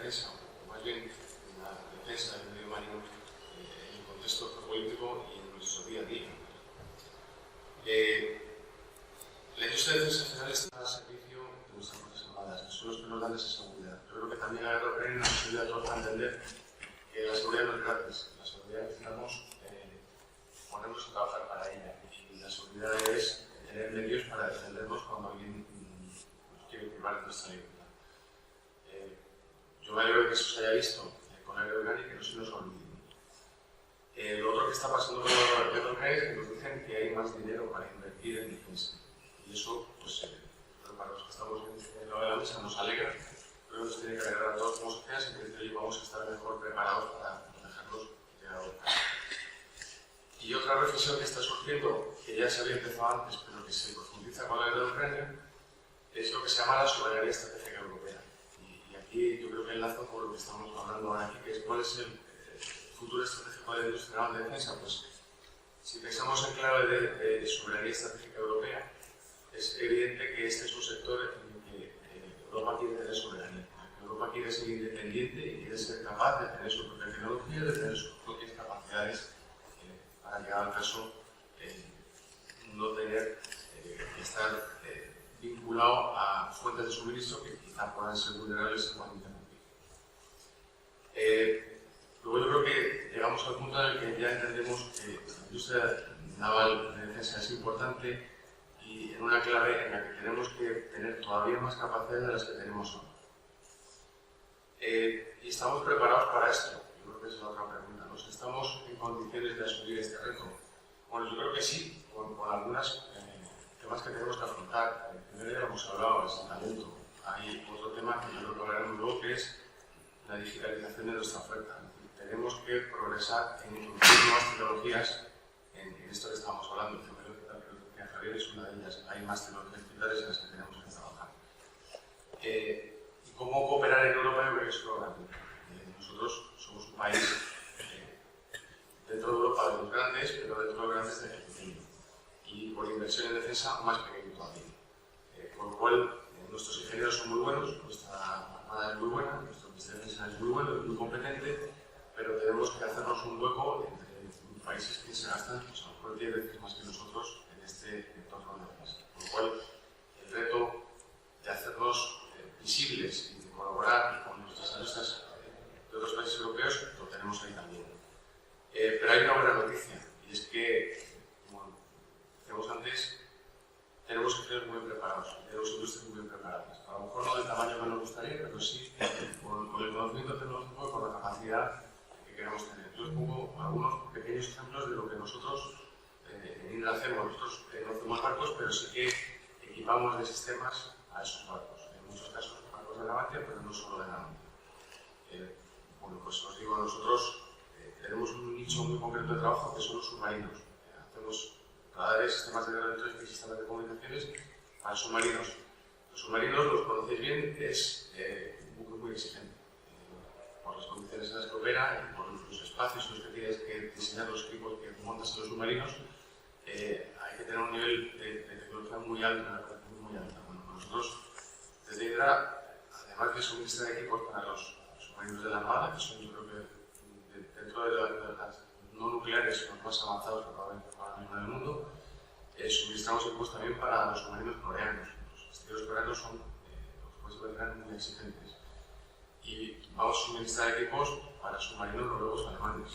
defensa, o más bien en la defensa del medio marino en el contexto geopolítico y en nuestro día a día. La industria de defensa general está al servicio de nuestras fuerzas armadas, que son los que nos dan esa seguridad. Yo creo que también la guerra ucraniana nos ayuda a todos a entender que la seguridad no es gratis, la seguridad necesitamos ponernos a trabajar para ella, y la seguridad es tener medios para defendernos cuando alguien nos quiere privar de nuestra libertad. Yo me alegro de que eso se haya visto con la guerra ucraniana y que no se nos olvide. Lo otro que está pasando con la guerra ucraniana es que nos dicen que hay más dinero para invertir en defensa. Y eso, pues, para los que estamos en la mesa nos alegra, pero nos tiene que alegrar a todos como sociedad, y que entre ellos vamos a estar mejor preparados para protegerlos de la otra. Y otra reflexión que está surgiendo, que ya se había empezado antes, pero que se profundiza con la guerra de Ucrania, es lo que se llama la soberanía estratégica europea. Y aquí yo creo que enlazo con lo que estamos hablando ahora aquí, que es cuál es el futuro estratégico de la industria naval de defensa. Pues, si pensamos en clave de soberanía estratégica europea, es evidente que este es un sector en el que Europa quiere tener soberanía. Europa quiere ser independiente y quiere ser capaz de tener su propia tecnología, de tener sus propias capacidades para llegar al caso no tener que estar vinculado a fuentes de suministro que quizá puedan ser vulnerables en cuanto a luego yo creo que llegamos al punto en el que ya entendemos que la industria naval de defensa es importante y en una clave en la que tenemos que tener todavía más capacidades de las que tenemos ahora. Y estamos preparados para esto. Yo creo que esa es la otra pregunta, ¿no? ¿Estamos en condiciones de asumir este reto? Bueno, yo creo que sí, con algunos temas que tenemos que afrontar. Primero ya hemos hablado, es el talento. Hay otro tema que yo creo que hablaremos luego, que es la digitalización de nuestra oferta. Tenemos que progresar en introducir nuevas tecnologías en esto que estamos hablando. Yo creo que Javier es una de ellas. Hay más tecnologías digitales en las que tenemos que trabajar. ¿Cómo cooperar en Europa? Yo creo que es lo grande. Nosotros somos un país dentro de Europa de los grandes, pero dentro de los grandes de pequeño. Y por inversión en defensa, más pequeño todavía. Con lo cual, nuestros ingenieros son muy buenos, nuestra armada es muy buena, nuestro ministro de defensa es muy bueno, es muy competente, pero tenemos que hacernos un hueco entre países que se gastan, pues, a lo mejor 10 veces más que nosotros en este entorno de defensa. Con lo cual, el reto de hacernos visibles y de colaborar con nuestras industrias de otros países europeos lo tenemos ahí también. Pero hay una buena noticia, y es que, como decíamos antes, tenemos ingenieros muy preparados, tenemos industrias muy preparadas. A lo mejor no del tamaño que nos gustaría, pero sí con el conocimiento tecnológico y con la capacidad que queremos tener. Yo os pongo algunos pequeños ejemplos de lo que nosotros en Indra hacemos. Nosotros no hacemos barcos, pero sí que equipamos de sistemas a esos barcos. En muchos casos barcos de Navantia, pero no solo de Navantia. Bueno, pues os digo, nosotros tenemos un nicho muy concreto de trabajo que son los submarinos. Hacemos radares, sistemas de radioelectrónica y sistemas de comunicaciones para submarinos. Los submarinos, los conocéis bien, es un buque muy exigente. Por las condiciones en las que opera y por los espacios en los que tienes que diseñar los equipos que montas en los submarinos, hay que tener un nivel de tecnología muy alto, muy alta. Bueno, nosotros, desde Indra, además de suministrar equipos para los submarinos de la Armada, que son, yo creo que dentro de las no nucleares, los más avanzados para el mundo, suministramos equipos también para los submarinos coreanos. Los astilleros coreanos son, los puestos de muy exigentes. Y vamos a suministrar equipos para submarinos noruegos alemanes.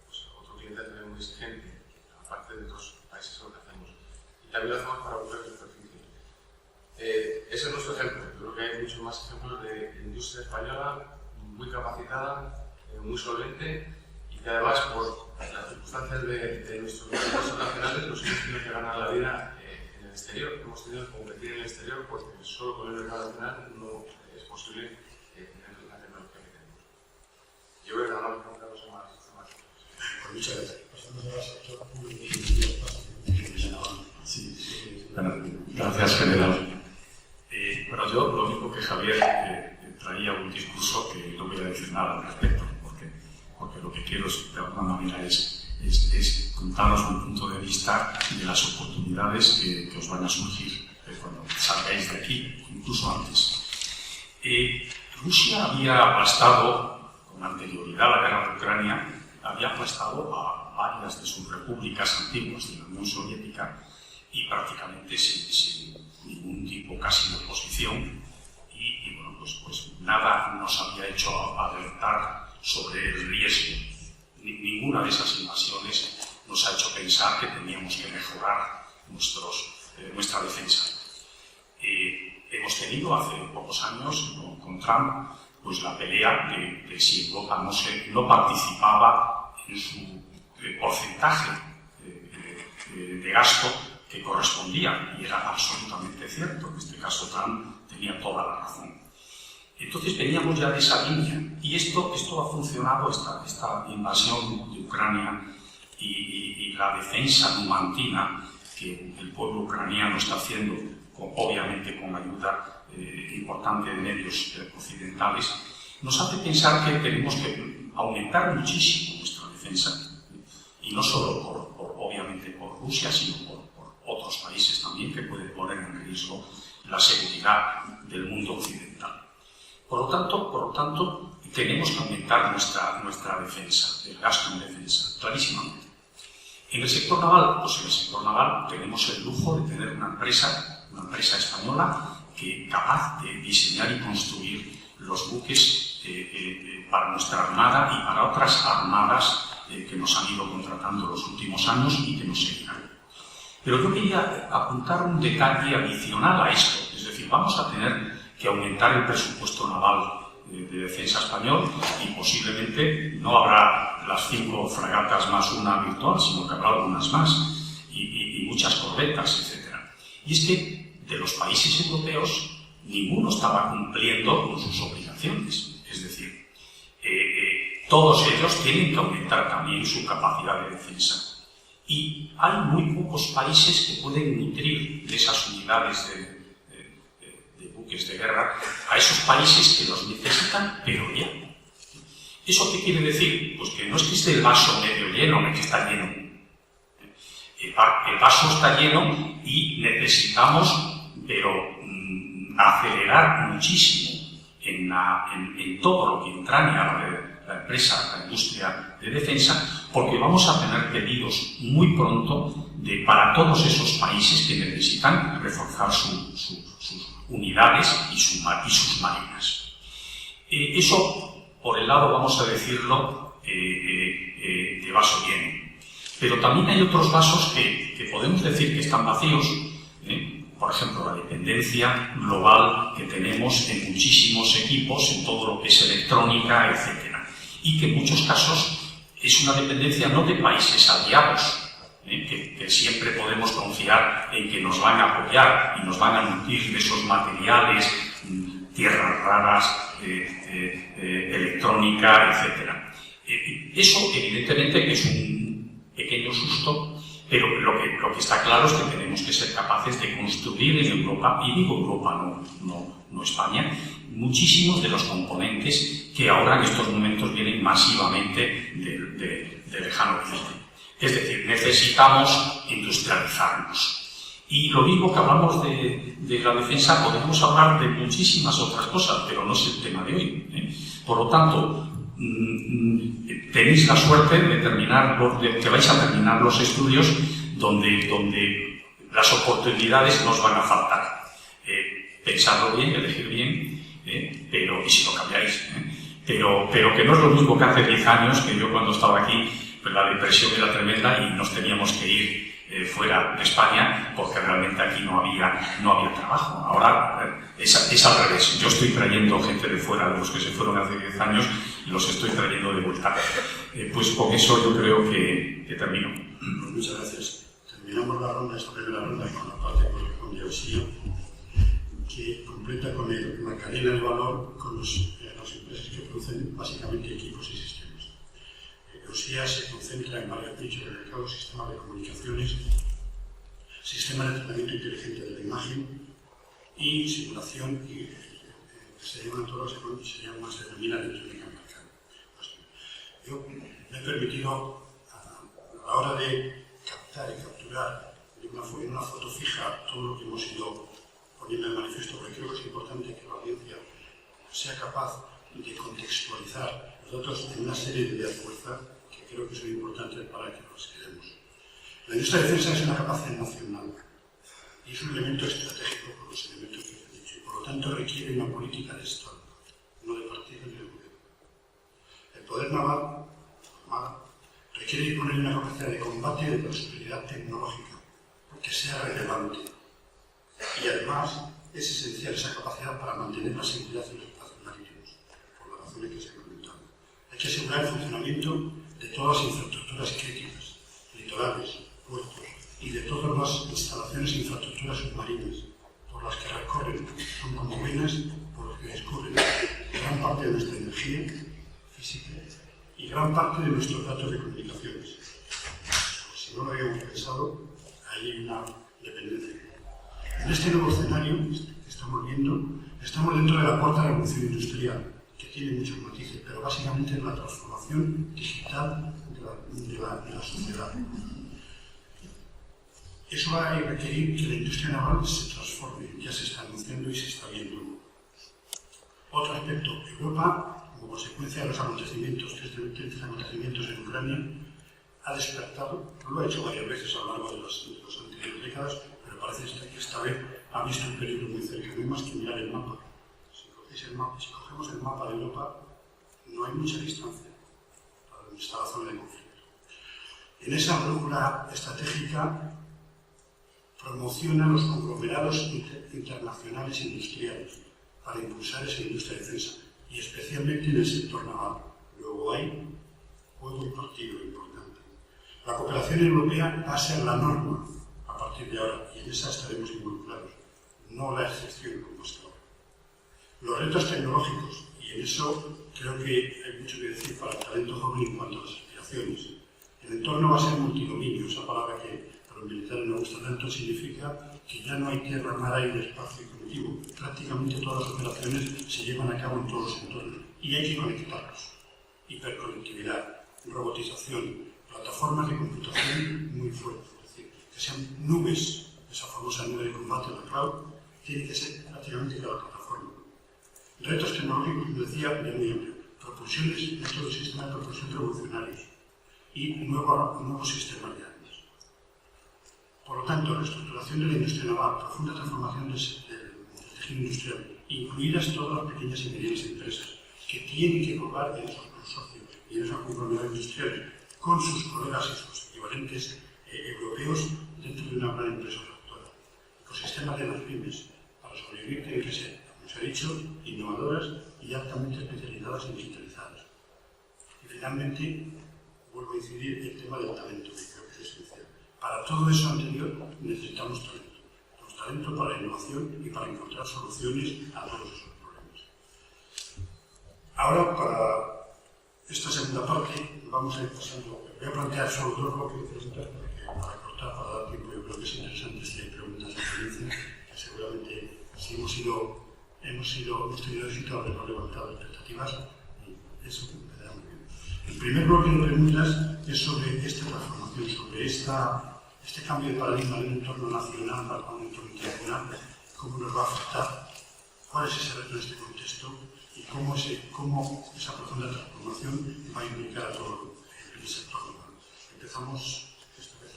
Pues otro cliente también muy exigente, aparte de otros países que lo hacemos. Y también lo hacemos para buques de superficie. Ese es nuestro ejemplo. Yo creo que hay muchos más ejemplos de industria española muy capacitada, muy solvente, y que además, por las circunstancias de nuestros recursos nacionales, nos hemos tenido que ganar la vida en el exterior. Hemos tenido que competir en el exterior porque solo con el mercado nacional no es posible tener la tecnología que tenemos. Yo creo que nada más una cosa más. Pues muchas gracias. Bueno, gracias, general. Bueno, yo lo mismo que Javier traía un discurso que no voy a decir nada al respecto, porque lo que quiero de alguna manera es contaros un punto de vista de las oportunidades que os van a surgir cuando salgáis de aquí, incluso antes. Rusia había aplastado, con anterioridad a la guerra de Ucrania, había aplastado a varias de sus repúblicas antiguas de la Unión Soviética y prácticamente sin ningún tipo casi de oposición y bueno, pues nada nos había hecho alertar sobre el riesgo. Ninguna de esas invasiones nos ha hecho pensar que teníamos que mejorar nuestra defensa. Hemos tenido hace pocos años con Trump pues la pelea de si Europa no participaba en su porcentaje de gasto que correspondía, y era absolutamente cierto. En este caso Trump tenía toda la razón. Entonces veníamos ya de esa línea, y esto ha funcionado, esta invasión de Ucrania y la defensa numantina que el pueblo ucraniano está haciendo, obviamente con ayuda importante de medios occidentales, nos hace pensar que tenemos que aumentar muchísimo nuestra defensa, y no solo obviamente por Rusia, sino por otros países también que pueden poner en riesgo la seguridad del mundo occidental. Por lo tanto, tenemos que aumentar nuestra defensa, el gasto en defensa, clarísimamente. En el sector naval, pues en el sector naval tenemos el lujo de tener una empresa española que es capaz de diseñar y construir los buques para nuestra armada y para otras armadas que nos han ido contratando los últimos años y que nos seguirán. Pero yo quería apuntar un detalle adicional a esto, es decir, vamos a tener que aumentar el presupuesto naval de defensa español y posiblemente no habrá las 5 fragatas más una virtual, sino que habrá algunas más y muchas corbetas, etc. Y es que de los países europeos ninguno estaba cumpliendo con sus obligaciones, es decir, todos ellos tienen que aumentar también su capacidad de defensa. Y hay muy pocos países que pueden nutrir de esas unidades de buques de guerra a esos países que los necesitan, pero ya. ¿Eso qué quiere decir? Pues que no es que esté el vaso medio lleno, es que está lleno. El vaso está lleno y necesitamos, pero acelerar muchísimo en todo lo que entraña la empresa, la industria de defensa, porque vamos a tener pedidos muy pronto para todos esos países que necesitan reforzar sus unidades y sus marinas. Eso, por el lado, vamos a decirlo, de vaso lleno. Pero también hay otros vasos que podemos decir que están vacíos. Por ejemplo, la dependencia global que tenemos en muchísimos equipos, en todo lo que es electrónica, etc. Y que en muchos casos es una dependencia no de países aliados, que siempre podemos confiar en que nos van a apoyar y nos van a nutrir de esos materiales, tierras raras, electrónica, etc. Eso, evidentemente, que es un pequeño susto, pero lo que está claro es que tenemos que ser capaces de construir en Europa, y digo Europa, no España, muchísimos de los componentes que ahora en estos momentos vienen masivamente de lejano oriente. Es decir, necesitamos industrializarnos. Y lo mismo que hablamos de la defensa, podemos hablar de muchísimas otras cosas, pero no es el tema de hoy. Por lo tanto, tenéis la suerte de que vais a terminar los estudios donde las oportunidades no os van a faltar. Pensadlo bien, elegir bien, y si lo cambiáis. Pero que no es lo mismo que hace 10 años, que yo cuando estaba aquí, pues la depresión era tremenda y nos teníamos que ir fuera de España porque realmente aquí no había trabajo. Ahora es al revés. Yo estoy trayendo gente de fuera, de los que se fueron hace 10 años, y los estoy trayendo de vuelta. Pues con eso yo creo que termino. Pues muchas gracias. Terminamos esta primera ronda con la parte que corresponde a Osío, que completa con la cadena de valor con las empresas que producen básicamente equipos y sistemas. Osía se concentra en varios nichos de mercado: sistemas de comunicaciones, sistemas de tratamiento inteligente de la imagen y simulación, y se llaman todos los que se llaman más determinantes de mercado. Yo me he permitido, a la hora de captar y capturar en una foto fija todo lo que hemos ido poniendo en manifiesto, porque creo que es importante que la audiencia sea capaz de contextualizar los datos en una serie de vías de fuerza que creo que son importantes para que los queremos. La industria de defensa es una capacidad nacional y es un elemento estratégico por los elementos que he dicho y por lo tanto requiere una política de Estado, no de partido ni de gobierno. El poder naval, requiere disponer de una capacidad de combate y de prosperidad tecnológica que sea relevante. Y además es esencial esa capacidad para mantener la seguridad en los espacios marítimos, por las razones que se han comentado. Hay que asegurar el funcionamiento de todas las infraestructuras críticas, litorales, puertos y de todas las instalaciones e infraestructuras submarinas, por las que recorren, son como venas por las que discurren gran parte de nuestra energía física y gran parte de nuestros datos de comunicaciones. Si no lo habíamos pensado, hay una dependencia. En este nuevo escenario que estamos viendo, estamos dentro de la cuarta revolución industrial, que tiene muchos matices, pero básicamente es la transformación digital de la sociedad. Eso va a requerir que la industria naval se transforme, ya se está anunciando y se está viendo. Otro aspecto, Europa, como consecuencia de los acontecimientos, tristes acontecimientos en Ucrania, ha despertado, no lo ha hecho varias veces a lo largo de las anteriores décadas, pero parece que esta vez ha visto un peligro muy cerca. No hay más que mirar el mapa. Si cogemos el mapa de Europa, no hay mucha distancia para donde está la zona de conflicto. En esa brújula estratégica promociona los conglomerados internacionales industriales para impulsar esa industria de defensa, y especialmente en el sector naval. Luego hay juego y partido importante. La cooperación europea va a ser la norma a partir de ahora, y en esa estaremos involucrados, no la excepción como hasta ahora. Los retos tecnológicos, y en eso creo que hay mucho que decir para el talento joven en cuanto a las aspiraciones. El entorno va a ser multidominio, esa palabra que a los militares no gusta tanto, significa que ya no hay tierra, mar, aire, espacio y colectivo. Prácticamente todas las operaciones se llevan a cabo en todos los entornos, y hay que conectarlos. Hiperconectividad, robotización, plataformas de computación muy fuertes, es decir, que sean nubes, esa famosa nube de combate, la cloud, tiene que ser prácticamente cada plataforma. Retos tecnológicos, como decía, ya muy amplio. Propulsiones, métodos de sistemas de propulsión revolucionarios y nuevos sistemas de armas. Por lo tanto, reestructuración de la industria naval, profunda transformación del tejido industrial, incluidas todas las pequeñas y medianas empresas, que tienen que cobrar en esos consorcios y en esos conglomerados industriales con sus colegas y sus equivalentes europeos dentro de una gran empresa productora. Ecosistemas de las pymes, para sobrevivir tienen que ser, como se ha dicho, innovadoras y altamente especializadas y digitalizadas. Y finalmente, vuelvo a incidir en el tema del talento, que creo que es esencial. Para todo eso anterior necesitamos talento. Tenemos talento para la innovación y para encontrar soluciones a todos esos problemas. Ahora, para esta segunda parte, vamos a ir pasando. Voy a plantear solo dos bloques de preguntas para cortar, para dar tiempo. Yo creo que es interesante si hay preguntas de experiencia, que seguramente si hemos tenido éxito, habremos levantado expectativas y eso me quedará muy bien. El primer bloque de preguntas es sobre esta transformación, sobre este cambio de paradigma de un entorno nacional para un entorno internacional, cómo nos va a afectar, cuál es ese reto en este contexto y cómo esa profunda transformación va a implicar a todo el sector global. Empezamos esta vez.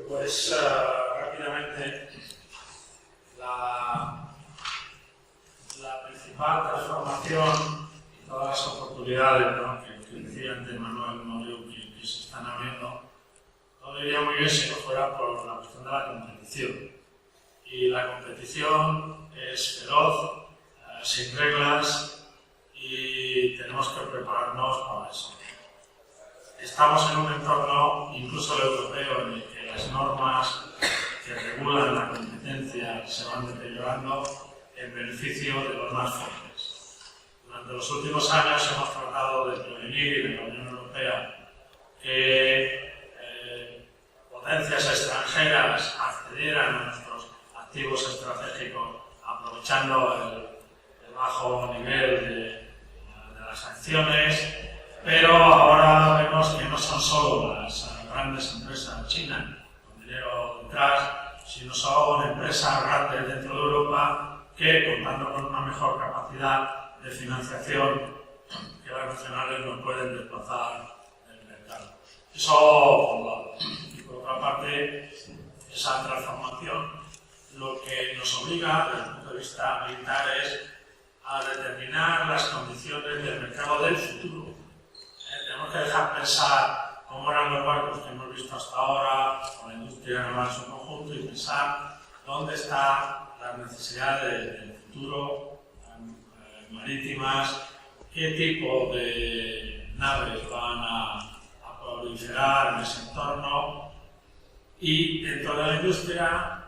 Pues rápidamente, la principal transformación y todas las oportunidades, ¿no?, que decía antes Manuel Moreu que se están abriendo, todo iría muy bien si no fuera por la cuestión de la competición. Y la competición es feroz, sin reglas, y tenemos que prepararnos para eso. Estamos en un entorno, incluso el europeo, en el que las normas que regulan la competencia se van deteriorando en beneficio de los más fuertes. Durante los últimos años hemos tratado de prevenir en la Unión Europea que potencias extranjeras accedieran a nuestros activos estratégicos aprovechando el bajo nivel de las sanciones, pero ahora vemos que no son solo las grandes empresas chinas con dinero detrás, sino son empresas grandes dentro de Europa que, contando con una mejor capacidad de financiación que las nacionales, nos pueden desplazar en el mercado. Eso por un lado. Y por otra parte, esa transformación lo que nos obliga desde el punto de vista militar es a determinar las condiciones del mercado del futuro. Tenemos que dejar pensar cómo eran los barcos que hemos visto hasta ahora, con la industria naval en su conjunto, y pensar dónde están las necesidades del futuro, marítimas, qué tipo de naves van a proliferar en ese entorno, y dentro de la industria,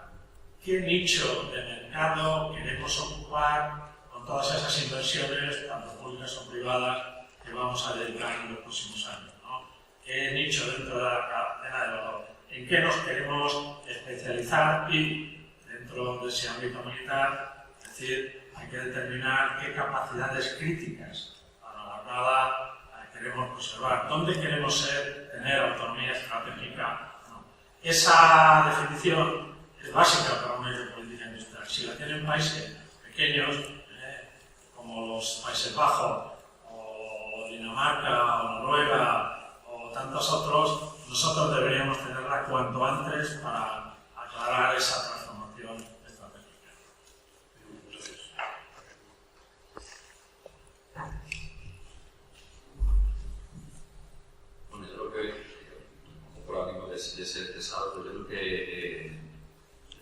qué nicho de mercado queremos ocupar con todas esas inversiones, tanto públicas o privadas, que vamos a dedicar en los próximos años, ¿no? ¿Qué nicho dentro de la cadena de valor? ¿En qué nos queremos especializar? Y dentro de ese ámbito militar, es decir, hay que determinar qué capacidades críticas para la Armada queremos conservar, dónde queremos tener autonomía estratégica, ¿no? Esa definición es básica para una política industrial. Si la tienen países pequeños, como los Países Bajos, o Dinamarca, o Noruega, o tantos otros, nosotros deberíamos tenerla cuanto antes para aclarar esa transformación estratégica. Bueno, yo creo que, por lo mismo de ser pesado, yo creo que es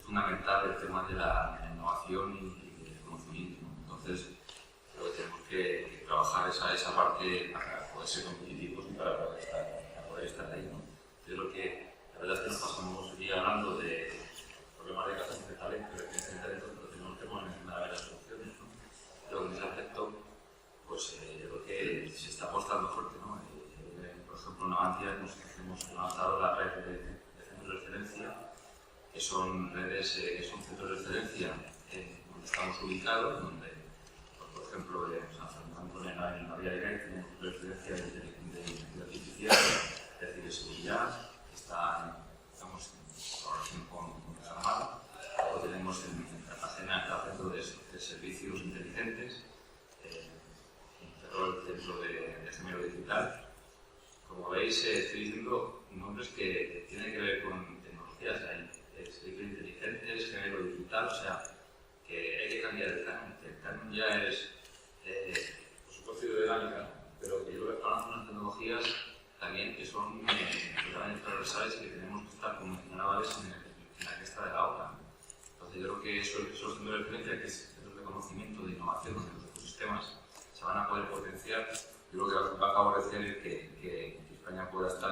fundamental el tema de la innovación y el conocimiento, ¿no? Entonces, creo que tenemos que trabajar esa parte para poder ser competitivos y para poder estar ahí, ¿no? Yo creo que la verdad es que nos pasamos el día hablando de problemas de escasez de talento, de retención de talento, pero tenemos que poner encima de las soluciones, ¿no? Pero en ese aspecto, pues yo creo que se está apostando fuerte, ¿no? Por ejemplo, en Navantia hemos lanzado la red de centros de excelencia, que son redes, que son centros de excelencia donde estamos ubicados, donde, pues, por ejemplo, en San Fernando, en la Vía de Cádiz, tenemos centros de excelencia de inteligencia artificial, de ciberseguridad, estamos en colaboración con la Armada. Luego tenemos en Cartagena el centro de servicios inteligentes, el centro de gemelo digital. Como veis, estoy diciendo nombres que tienen que ver con tecnologías ahí. Servicios inteligentes, gemelo digital, o sea, que hay que cambiar el canon. El canon ya es, por supuesto, dinámica, pero que yo creo que están unas tecnologías también que son totalmente transversales y que tenemos que estar como navales en la cresta de la ola. Entonces, yo creo que esos centros de referencia, que es centros de conocimiento, de innovación de los ecosistemas, se van a poder potenciar. Yo creo que va a favorecer que España pueda estar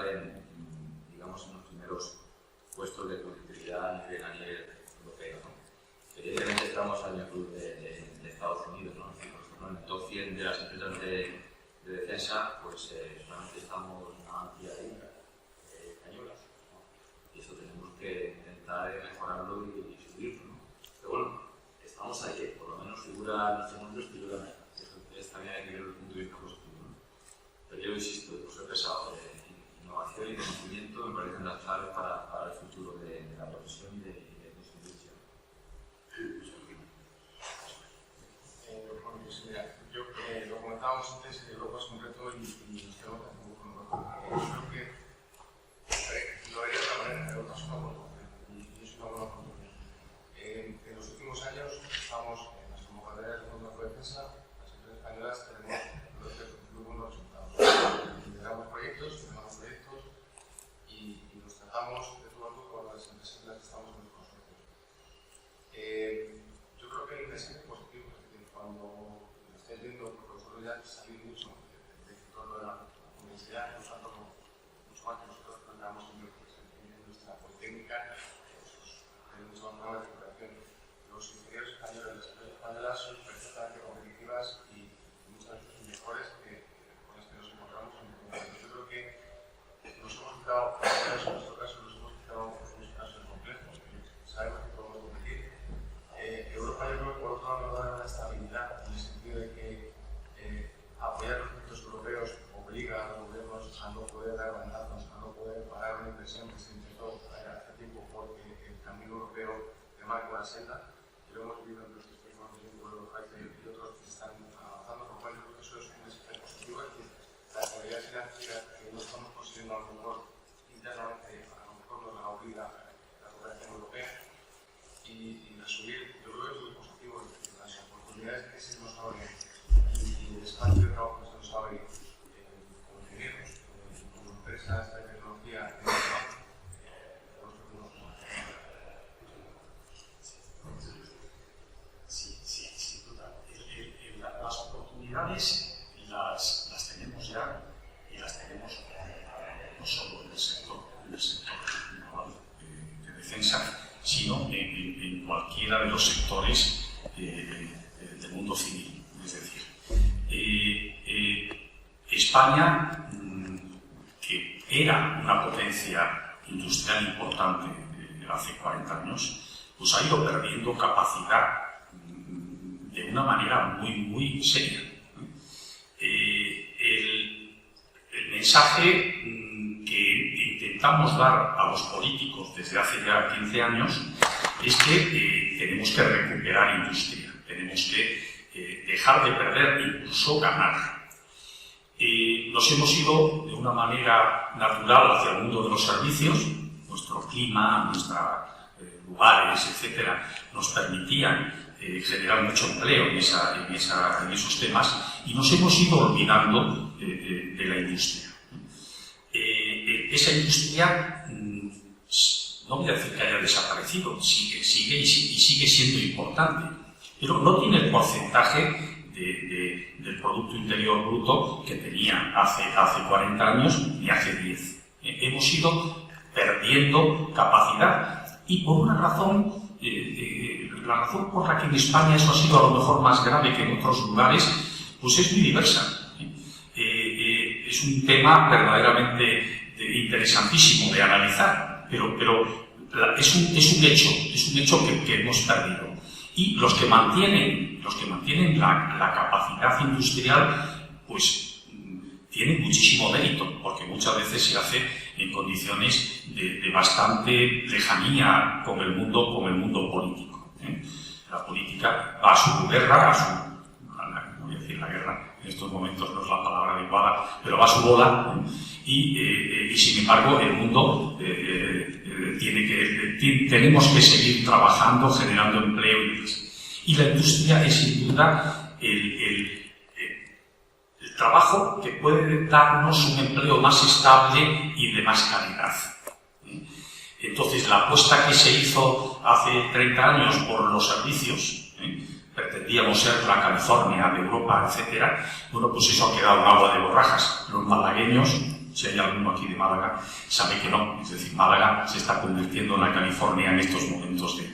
digamos, en los primeros puestos de competitividad a nivel europeo, ¿no? Evidentemente estamos al nivel club de Estados Unidos, ¿no? Por ejemplo, en el top 100 de las empresas de defensa, pues solamente estamos en una amplia isla españolas, ¿no? Y eso tenemos que intentar mejorarlo y subirlo, ¿no? Pero bueno, estamos ahí, por lo menos figura nuestros nombres, figuran ahí. Eso también hay que ver desde el punto de vista positivo, ¿no? Pero yo insisto, pues he pesado, innovación y conocimiento me parecen las claves para el futuro de la profesión y de nuestra industria. Bueno, pues mira, yo lo comentábamos antes, Europa es concreto y nos quedamos un poco con Europa. Yo creo que lo haría de otra manera, Europa es una buena oportunidad y es una buena oportunidad. En los últimos años estamos en las convocatorias de Fondo de Defensa, las empresas españolas tenemos muy buenos resultados. Lideramos proyectos y los tratamos de tú a tú con las empresas en las que estamos en los consorcios. Yo creo que hay un mensaje positivo, es decir, cuando lo estáis viendo, porque vosotros ya sabéis mucho de todo de la universidad, nosotros mucho más que nosotros planteamos en nuestra politécnica, hay mucho más nueva de cooperación. Los ingenieros españoles, las empresas españolas son perfectamente competitivas y muchas veces mejores que con las que nos encontramos en el mundo. Yo creo que nos hemos quitado, en nuestro caso, nos hemos quitado unos casos complejos, sabemos que podemos competir. Europa, yo creo que por otro lado, nos da una estabilidad en el sentido de que apoyar los proyectos europeos obliga a los gobiernos a no poder dar bandazos, a no poder parar una inversión que se intentó hace tiempo porque el camino europeo la senda, y lo hemos vivido en los textos más de y otros que están avanzando, con lo cual yo creo que eso es un mensaje positivo, es decir, la estabilidad financiera que no estamos consiguiendo a lo mejor internamente, a lo mejor nos la obliga la cooperación europea, y asumir, yo creo que es muy positivo, es decir, las oportunidades que se nos abren y el espacio de trabajo que se nos abre como ingenieros, como empresas de tecnología, Sí, total. Las oportunidades las tenemos ya y las tenemos no solo en el sector naval de defensa, sino en cualquiera de los sectores del mundo civil. Es decir, España, que era una potencia industrial importante hace 40 años, pues ha ido perdiendo capacidad de una manera muy seria. El mensaje que intentamos dar a los políticos desde hace ya 15 años es que tenemos que recuperar industria, tenemos que dejar de perder e incluso ganar. Nos hemos ido de una manera natural hacia el mundo de los servicios. Nuestro clima, nuestros lugares, etcétera, nos permitían generar mucho empleo en esos temas, y nos hemos ido olvidando de la industria. Esa industria, no voy a decir que haya desaparecido, sigue y sigue siendo importante, pero no tiene el porcentaje del Producto Interior Bruto que tenía hace 40 años ni hace 10. Hemos ido perdiendo capacidad, y por una razón, la razón por la que en España eso ha sido a lo mejor más grave que en otros lugares, pues es muy diversa. Es un tema verdaderamente interesantísimo de analizar, pero es un hecho que hemos perdido. Y los que mantienen la capacidad industrial, pues tienen muchísimo mérito, porque muchas veces se hace en condiciones de bastante lejanía con el mundo político. La política va a su guerra, no voy a decir la guerra, en estos momentos no es la palabra adecuada, pero va a su bola, y sin embargo el mundo tenemos que seguir trabajando, generando empleo y demás. Y la industria es sin duda el trabajo que puede darnos un empleo más estable y de más calidad. Entonces, la apuesta que se hizo hace 30 años por los servicios, pretendíamos ser la California de Europa, etcétera, bueno, pues eso ha quedado en agua de borrajas. Los malagueños, si hay alguno aquí de Málaga, sabe que no. Es decir, Málaga se está convirtiendo en la California en estos momentos de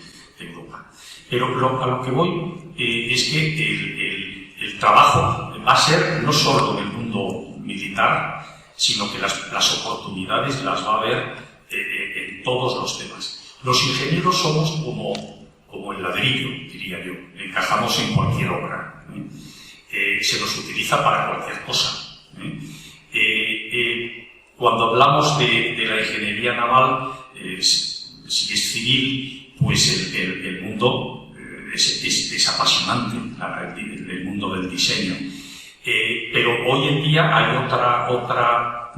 Europa. Pero a lo que voy es que el trabajo va a ser no solo en el mundo militar, sino que las oportunidades las va a haber en todos los temas. Los ingenieros somos como el ladrillo, diría yo. Encajamos en cualquier obra. Se nos utiliza para cualquier cosa. Cuando hablamos de la ingeniería naval, si es civil, pues el mundo es apasionante, el mundo del diseño. Pero hoy en día hay otra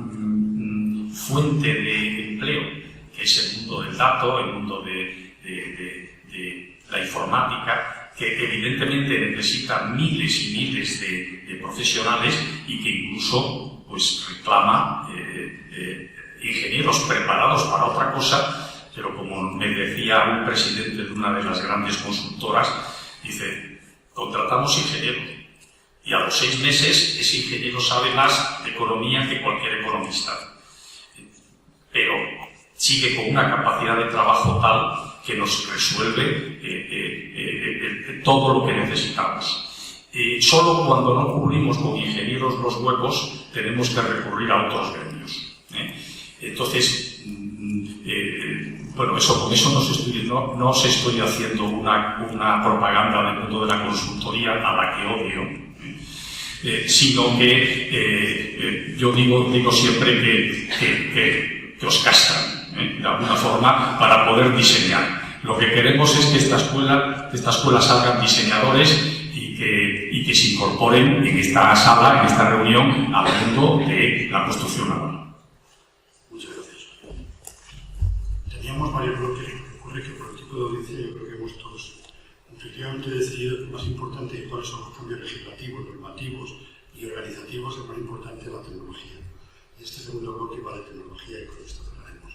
fuente de empleo, que es el mundo del dato, el mundo de la informática, que evidentemente necesita miles y miles de profesionales, y que incluso pues reclama ingenieros preparados para otra cosa. Pero como me decía un presidente de una de las grandes consultoras, dice, contratamos ingenieros y a los 6 meses ese ingeniero sabe más de economía que cualquier economista. Pero sigue con una capacidad de trabajo tal que nos resuelve todo lo que necesitamos. Solo cuando no cubrimos con ingenieros los huecos tenemos que recurrir a otros gremios. Entonces, bueno, con eso no os estoy haciendo una propaganda del mundo de la consultoría a la que odio, sino que yo digo siempre que os castran, de alguna forma, para poder diseñar. Lo que queremos es que de esta escuela salgan diseñadores y que se incorporen en esta sala, en esta reunión, hablando de la construcción naval. Muchas gracias. Teníamos varios bloques, porque ocurre que por el tipo de audiencia yo creo que hemos todos efectivamente decidido que lo más importante es cuáles son los cambios legislativos, normativos y organizativos, lo más importante es la tecnología. Y este segundo bloque va de tecnología y con esto cerraremos.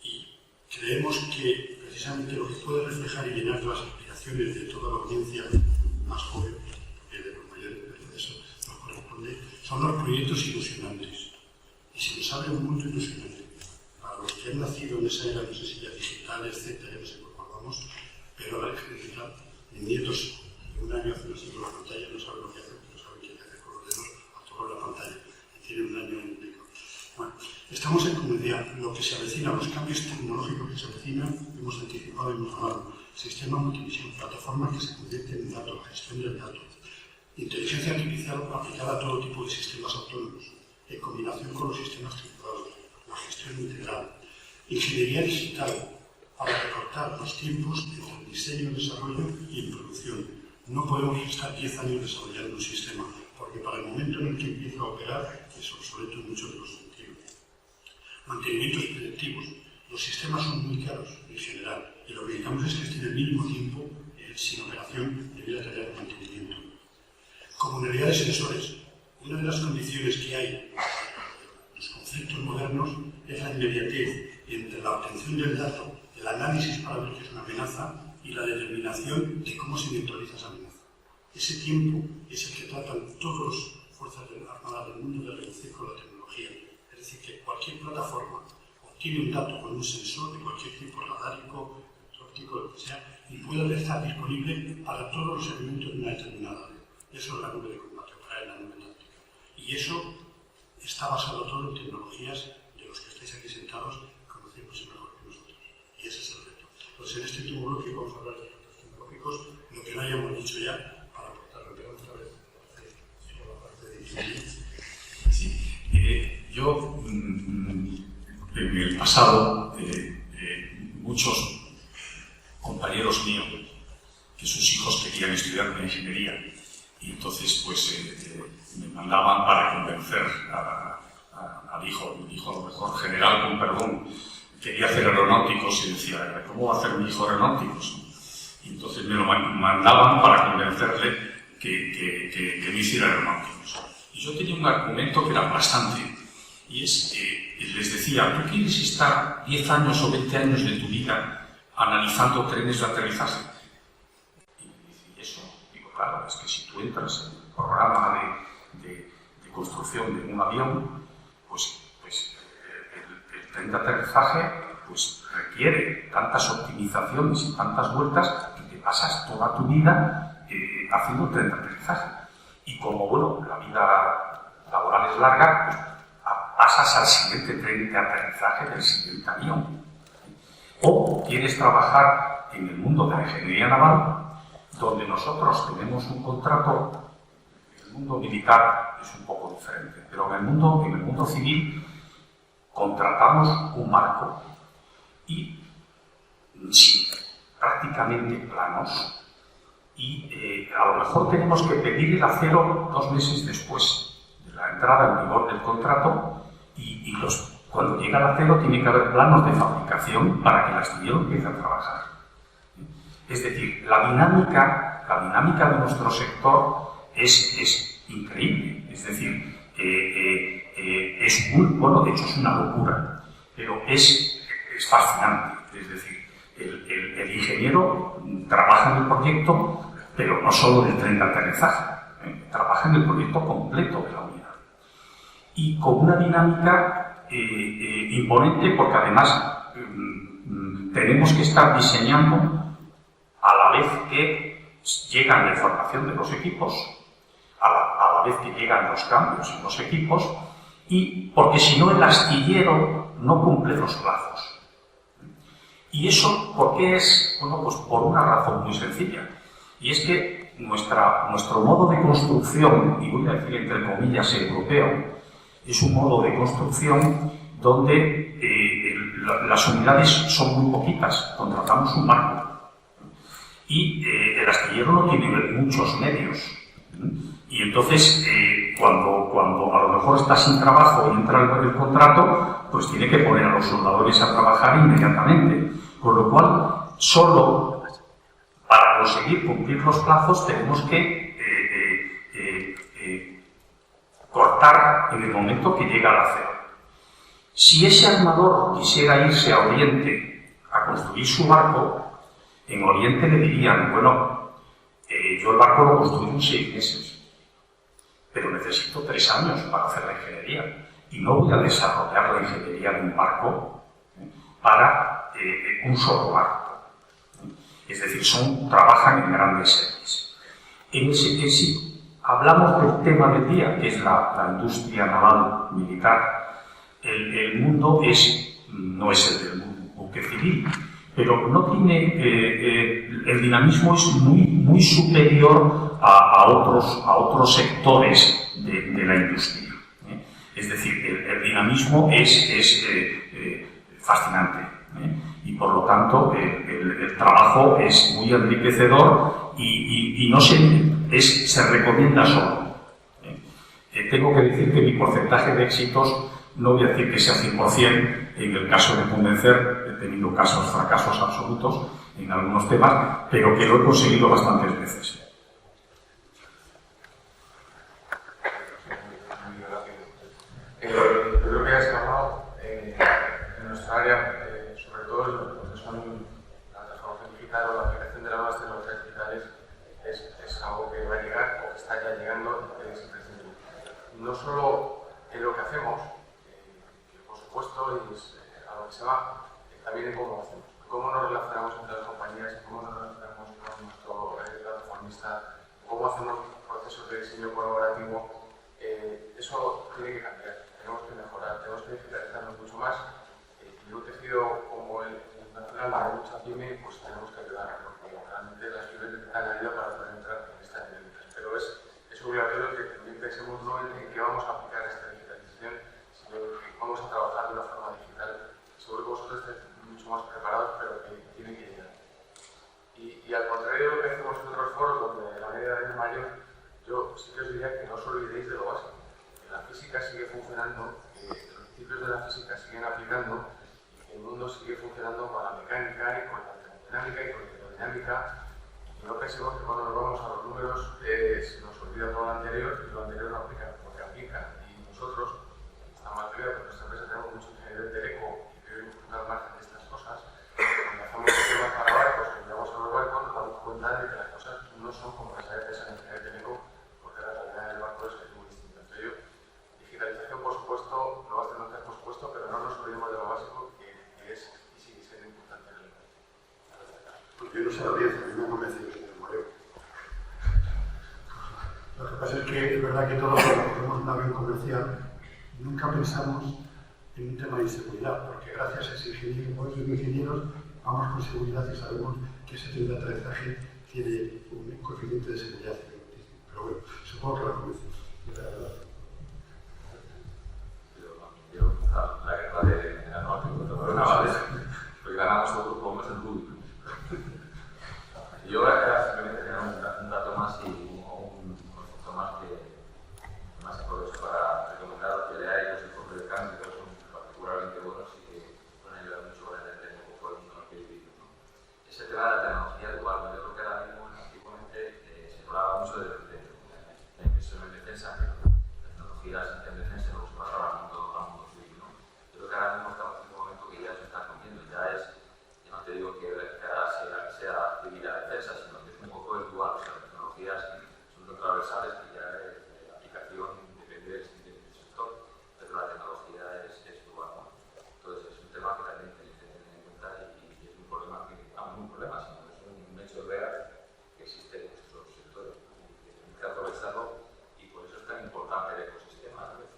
Y creemos que precisamente lo que puede reflejar y llenar las aspiraciones de toda la audiencia más joven, que de los mayores, pero eso nos corresponde, son los proyectos ilusionantes. Y se nos abre un mundo ilusionante. Para los que han nacido en esa era, no sé si ya digital, etcétera, no sé por cuál vamos, pero a la digital, mis nietos de un año hacen así con la pantalla, no saben lo que hacen, pero saben qué hacer con los dedos a tocar la pantalla. Tienen un año en pico. Bueno, estamos en comunidad. Lo que se avecina, los cambios tecnológicos que se avecinan, hemos anticipado y hemos hablado. Sistema multivisión, plataformas que se convierten en datos, gestión del dato, inteligencia artificial aplicada a todo tipo de sistemas autónomos, en combinación con los sistemas tripulados, la gestión integral, ingeniería digital, para recortar los tiempos entre el diseño, desarrollo y en producción. No podemos estar 10 años desarrollando un sistema, porque para el momento en el que empieza a operar es obsoleto en muchos de los sentidos. Mantenimientos predictivos. Los sistemas son muy caros en general y lo que necesitamos es que estén el mínimo tiempo sin operación debido a tareas de mantenimiento. Comunidad de sensores. Una de las condiciones que hay en los conceptos modernos es la inmediatez entre la obtención del dato, el análisis para ver que es una amenaza y la determinación de cómo se neutraliza esa amenaza. Ese tiempo es el que tratan todas las fuerzas de la Armada del mundo de reducir con la tecnología. Es decir, que cualquier plataforma obtiene un dato con un sensor de cualquier tipo, radárico, óptico, lo que sea, y puede estar disponible para todos los elementos de una determinada área. Eso es la nube de combate, para la nube táctica. Y eso está basado todo en tecnologías de los que estáis aquí sentados, conocemos mejor que nosotros. Y ese es el reto. Entonces, en este último bloque vamos a hablar de retos tecnológicos, lo que no hayamos dicho ya, para aportarlo, pero otra vez, sobre la parte de ingeniería. Sí, yo, en el pasado, muchos compañeros míos, que sus hijos querían estudiar una ingeniería, y entonces pues me mandaban para convencer al hijo, mi hijo a lo mejor general, con perdón, quería hacer aeronáuticos y decía, ¿cómo va a hacer mi hijo aeronáuticos? Y entonces me lo mandaban para convencerle que no hiciera aeronáuticos. Y yo tenía un argumento que era aplastante, y es que les decía, ¿tú quieres estar 10 años o 20 años de tu vida analizando trenes de aterrizaje? Y eso, digo, claro, es que si tú entras en el programa de construcción de un avión, pues el tren de aterrizaje pues requiere tantas optimizaciones y tantas vueltas que te pasas toda tu vida haciendo tren de aterrizaje. Y como, bueno, la vida laboral es larga, pues pasas al siguiente tren de aterrizaje del siguiente avión. O quieres trabajar en el mundo de la ingeniería naval, donde nosotros tenemos un contrato. En el mundo militar es un poco diferente, pero en el mundo civil contratamos un marco y sí, prácticamente planos, y a lo mejor tenemos que pedir el acero 2 meses después de la entrada en vigor del contrato, y cuando llega el acero tiene que haber planos de fabricación para que el astillero empiece a trabajar. Es decir, la dinámica de nuestro sector es increíble. Es decir, es muy bueno, de hecho es una locura, pero es fascinante. Es decir, el ingeniero trabaja en el proyecto, pero no solo en el tren de aterrizaje, trabaja en el proyecto completo de la unidad. Y con una dinámica imponente, porque además tenemos que estar diseñando a la vez que llegan la información de los equipos, a la vez que llegan los cambios en los equipos, y porque si no el astillero no cumple los plazos. ¿Y eso por qué es? Bueno, pues por una razón muy sencilla, y es que nuestro modo de construcción, y voy a decir entre comillas europeo, es un modo de construcción donde las unidades son muy poquitas, contratamos un barco y el astillero no tiene muchos medios. Y entonces, cuando a lo mejor está sin trabajo y entra el contrato, pues tiene que poner a los soldadores a trabajar inmediatamente. Con lo cual, solo para conseguir cumplir los plazos tenemos que cortar en el momento que llega el acero. Si ese armador quisiera irse a Oriente a construir su barco, en Oriente le dirían, bueno, yo el barco lo construyo en 6 meses, pero necesito 3 años para hacer la ingeniería y no voy a desarrollar la ingeniería de un barco para un solo barco. Es decir, trabajan en grandes series. Si hablamos del tema del día, que es la industria naval militar, el mundo no es el del buque civil, pero no tiene, el dinamismo es muy superior a otros sectores de la industria. Es decir, el dinamismo es fascinante, y por lo tanto el trabajo es muy enriquecedor y no se recomienda solo. Tengo que decir que mi porcentaje de éxitos, no voy a decir que sea 100%, en el caso de Convencer he tenido fracasos absolutos en algunos temas, pero que lo he conseguido bastantes veces. Yo creo que has hablado en nuestra área, sobre todo lo que son la transformación digital o la aplicación de las nuevas tecnologías digitales, es algo que va a llegar o que está ya llegando y es imprescindible. No solo en lo que hacemos, que por supuesto es a lo que se va, también en cómo lo hacemos, cómo nos relacionamos entre las compañías, cómo nos relacionamos con nuestro plataformista, cómo hacemos procesos de diseño colaborativo. Eso tiene que cambiar, tenemos que mejorar, tenemos que digitalizarnos mucho más, y un tejido como el nacional, la mucha pyme, pues tenemos que ayudar, porque realmente las pymes necesitan ayuda para poder entrar en esta dinámica. Pero es obligatorio que también pensemos no en qué vamos a aplicar esta digitalización, sino en que vamos a trabajar de una forma digital. Seguro que vosotros estáis mucho más preparados, pero que tiene que llegar. Y al contrario de lo que hacemos en otros foros, donde la media es mayor, yo sí que os diría que no os olvidéis de lo básico. Que la física sigue funcionando, que los principios de la física siguen aplicando, y que el mundo sigue funcionando con la mecánica y con la termodinámica y con la hidrodinámica. Y no pensemos que cuando nos vamos a los números se nos olvida todo lo anterior y lo anterior no aplica, porque aplica. Y nosotros, está mal creado, que en nuestra empresa tenemos muchos ingenieros de eco y queremos dar margen de estas cosas. Cuando hacemos sistemas para barcos, cuando llegamos a los barcos, nos damos cuenta de que las cosas no son como las veces en ingeniería de eco, porque la realidad del barco es muy distinta. Entonces, digitalización, por supuesto, nuevas tecnologías, por supuesto, pero no nos olvidemos de lo básico, que es y sigue siendo importante en el mercado. Yo no sé la audiencia, a mí me ha convencido, señor Moreo. Lo que pasa es que es verdad que todos los que tenemos un avión comercial nunca pensamos en un tema de inseguridad, porque gracias a ese ingenieros vamos con seguridad y sabemos que ese tren de aterrizaje tiene un coeficiente de seguridad. Pero bueno, supongo que lo convencemos. La guerra de aeronáuticos navales, porque ganamos otro como es el Rubik. Yo era simplemente tener un dato más y un concepto más que aprovecho para recomendar que leáis los informes de cambio, que son particularmente buenos y que pueden ayudar mucho a entender un poco el mundo en el que vivimos. Ese tema de la tecnología dual, yo creo que ahora mismo, antiguamente, se hablaba mucho de la inversión en defensa, las tecnologías en defensa, luego se pasaba al mundo civil, ¿no? Yo creo que ahora mismo estamos en un momento que ya se está cumpliendo, ya no te digo que ahora sea civil a defensa, sino que es un poco el dual, o sea, las tecnologías son tan transversales que ya la aplicación depende del sector, pero la tecnología es dual, ¿no? Entonces es un tema que también tenéis que tener en cuenta y es un problema que, no es un problema, sino que es un hecho real que existe en nuestros sectores, y que tenemos que aprovecharlo, y por eso es tan importante el ecosistema, ¿no?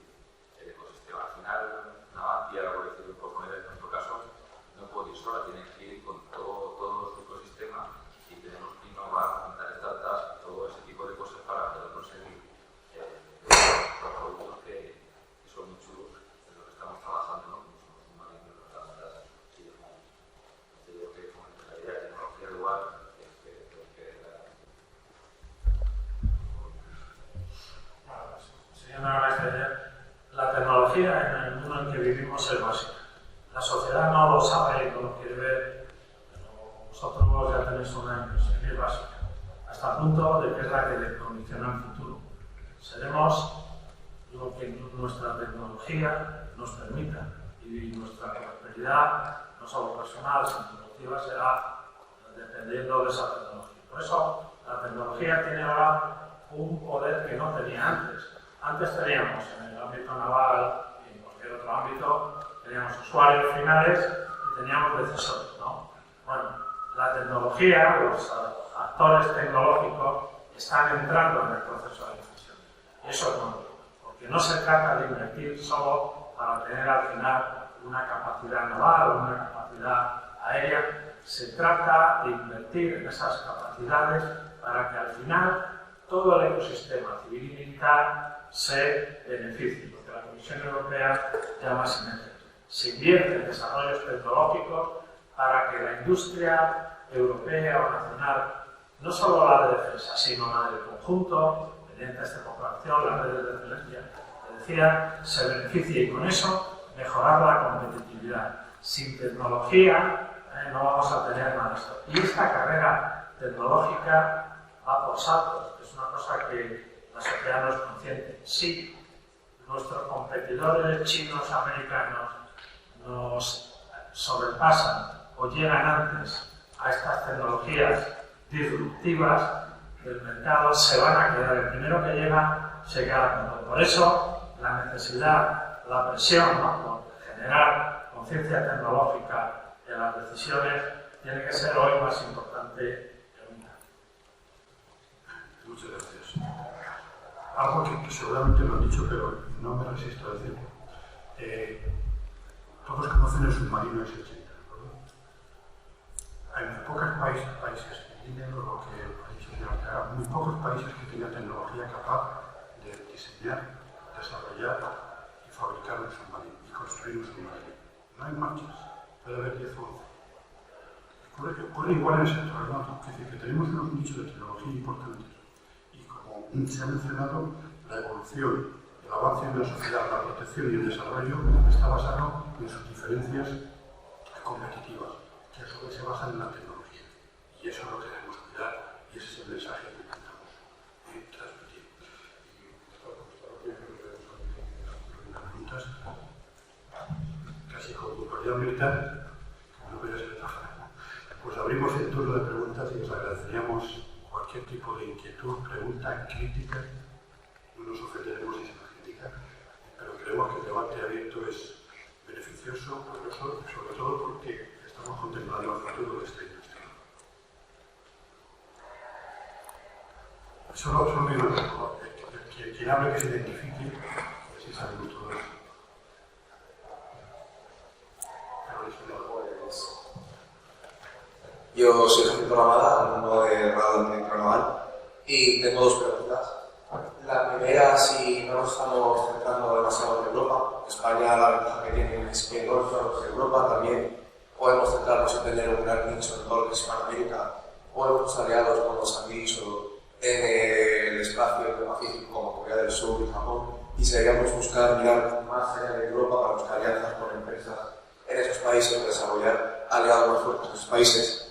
tecnología en el mundo en que vivimos es básica. La sociedad no lo sabe y no lo quiere ver, pero vosotros ya tenéis una impresión y es básica, hasta el punto de que es la que le condiciona el futuro. Seremos lo que nuestra tecnología nos permita y nuestra prosperidad, no solo personal, sino colectiva, será dependiendo de esa tecnología. Por eso, la tecnología tiene ahora un poder que no tenía antes. Antes teníamos en el ámbito naval y en cualquier otro ámbito, teníamos usuarios finales y teníamos decisores, ¿no? Bueno, la tecnología, los actores tecnológicos están entrando en el proceso de decisión. Y eso es nuevo, porque no se trata de invertir solo para tener al final una capacidad naval o una capacidad aérea, se trata de invertir en esas capacidades para que al final todo el ecosistema civil y militar se beneficie, lo que la Comisión Europea llama sinergia. Se invierte en desarrollos tecnológicos para que la industria europea o nacional, no solo la de defensa, sino la del conjunto, mediante esta cooperación, las redes de excelencia, que decía, se beneficie y con eso mejorar la competitividad. Sin tecnología no vamos a tener nada de esto. Y esta carrera tecnológica va por saltos, que es una cosa que la sociedad no es consciente. Sí, nuestros competidores chinos, americanos, nos sobrepasan o llegan antes a estas tecnologías disruptivas del mercado, se van a quedar. El primero que llega se queda con todo. Por eso, la necesidad, la presión, ¿no?, por generar conciencia tecnológica en las decisiones tiene que ser hoy más importante que nunca. Muchas gracias. Algo que seguramente lo han dicho, pero no me resisto a decirlo. Todos conocen el submarino S-80, ¿verdad? Hay muy pocos países, en línea con lo que ha dicho el señor Ortega, muy pocos países que tengan tecnología capaz de diseñar, desarrollar y fabricar un submarino y construir un submarino. No hay marchas, puede haber 10 o 11. Ocurre igual en el sector aeronáutico, es decir, que tenemos unos nichos de tecnología importantes. Y como se ha mencionado, la evolución, el avance de la sociedad, la protección y el desarrollo está basado en sus diferencias competitivas, que a su vez se basan en la tecnología. Y eso es lo que debemos cuidar y ese es el mensaje que intentamos transmitir. Preguntas, casi con autoridad militar, como no podía ser de otra forma. Pues abrimos el turno de preguntas y os agradeceríamos cualquier tipo de inquietud, pregunta, crítica. No nos ofenderemos si se nos critica, pero creemos que el debate abierto es beneficioso, poderoso, sobre todo porque estamos contemplando el futuro de esta industria. Solo digo una cosa, quien hable que se identifique, si sabemos todo eso. Yo soy Jacinto Ramada, alumno de Radar Técnico Naval, y tengo dos preguntas. La primera, si no nos estamos centrando demasiado en Europa, España la ventaja que tiene es que no estamos en Europa, también podemos centrarnos en tener un gran nicho en todo lo que es Hispanoamérica o en otros aliados, como nos han dicho, en el espacio del Pacífico, como Corea del Sur y Japón, y deberíamos buscar mirar más allá de Europa para buscar alianzas con empresas en esos países o desarrollar aliados más fuertes en esos países.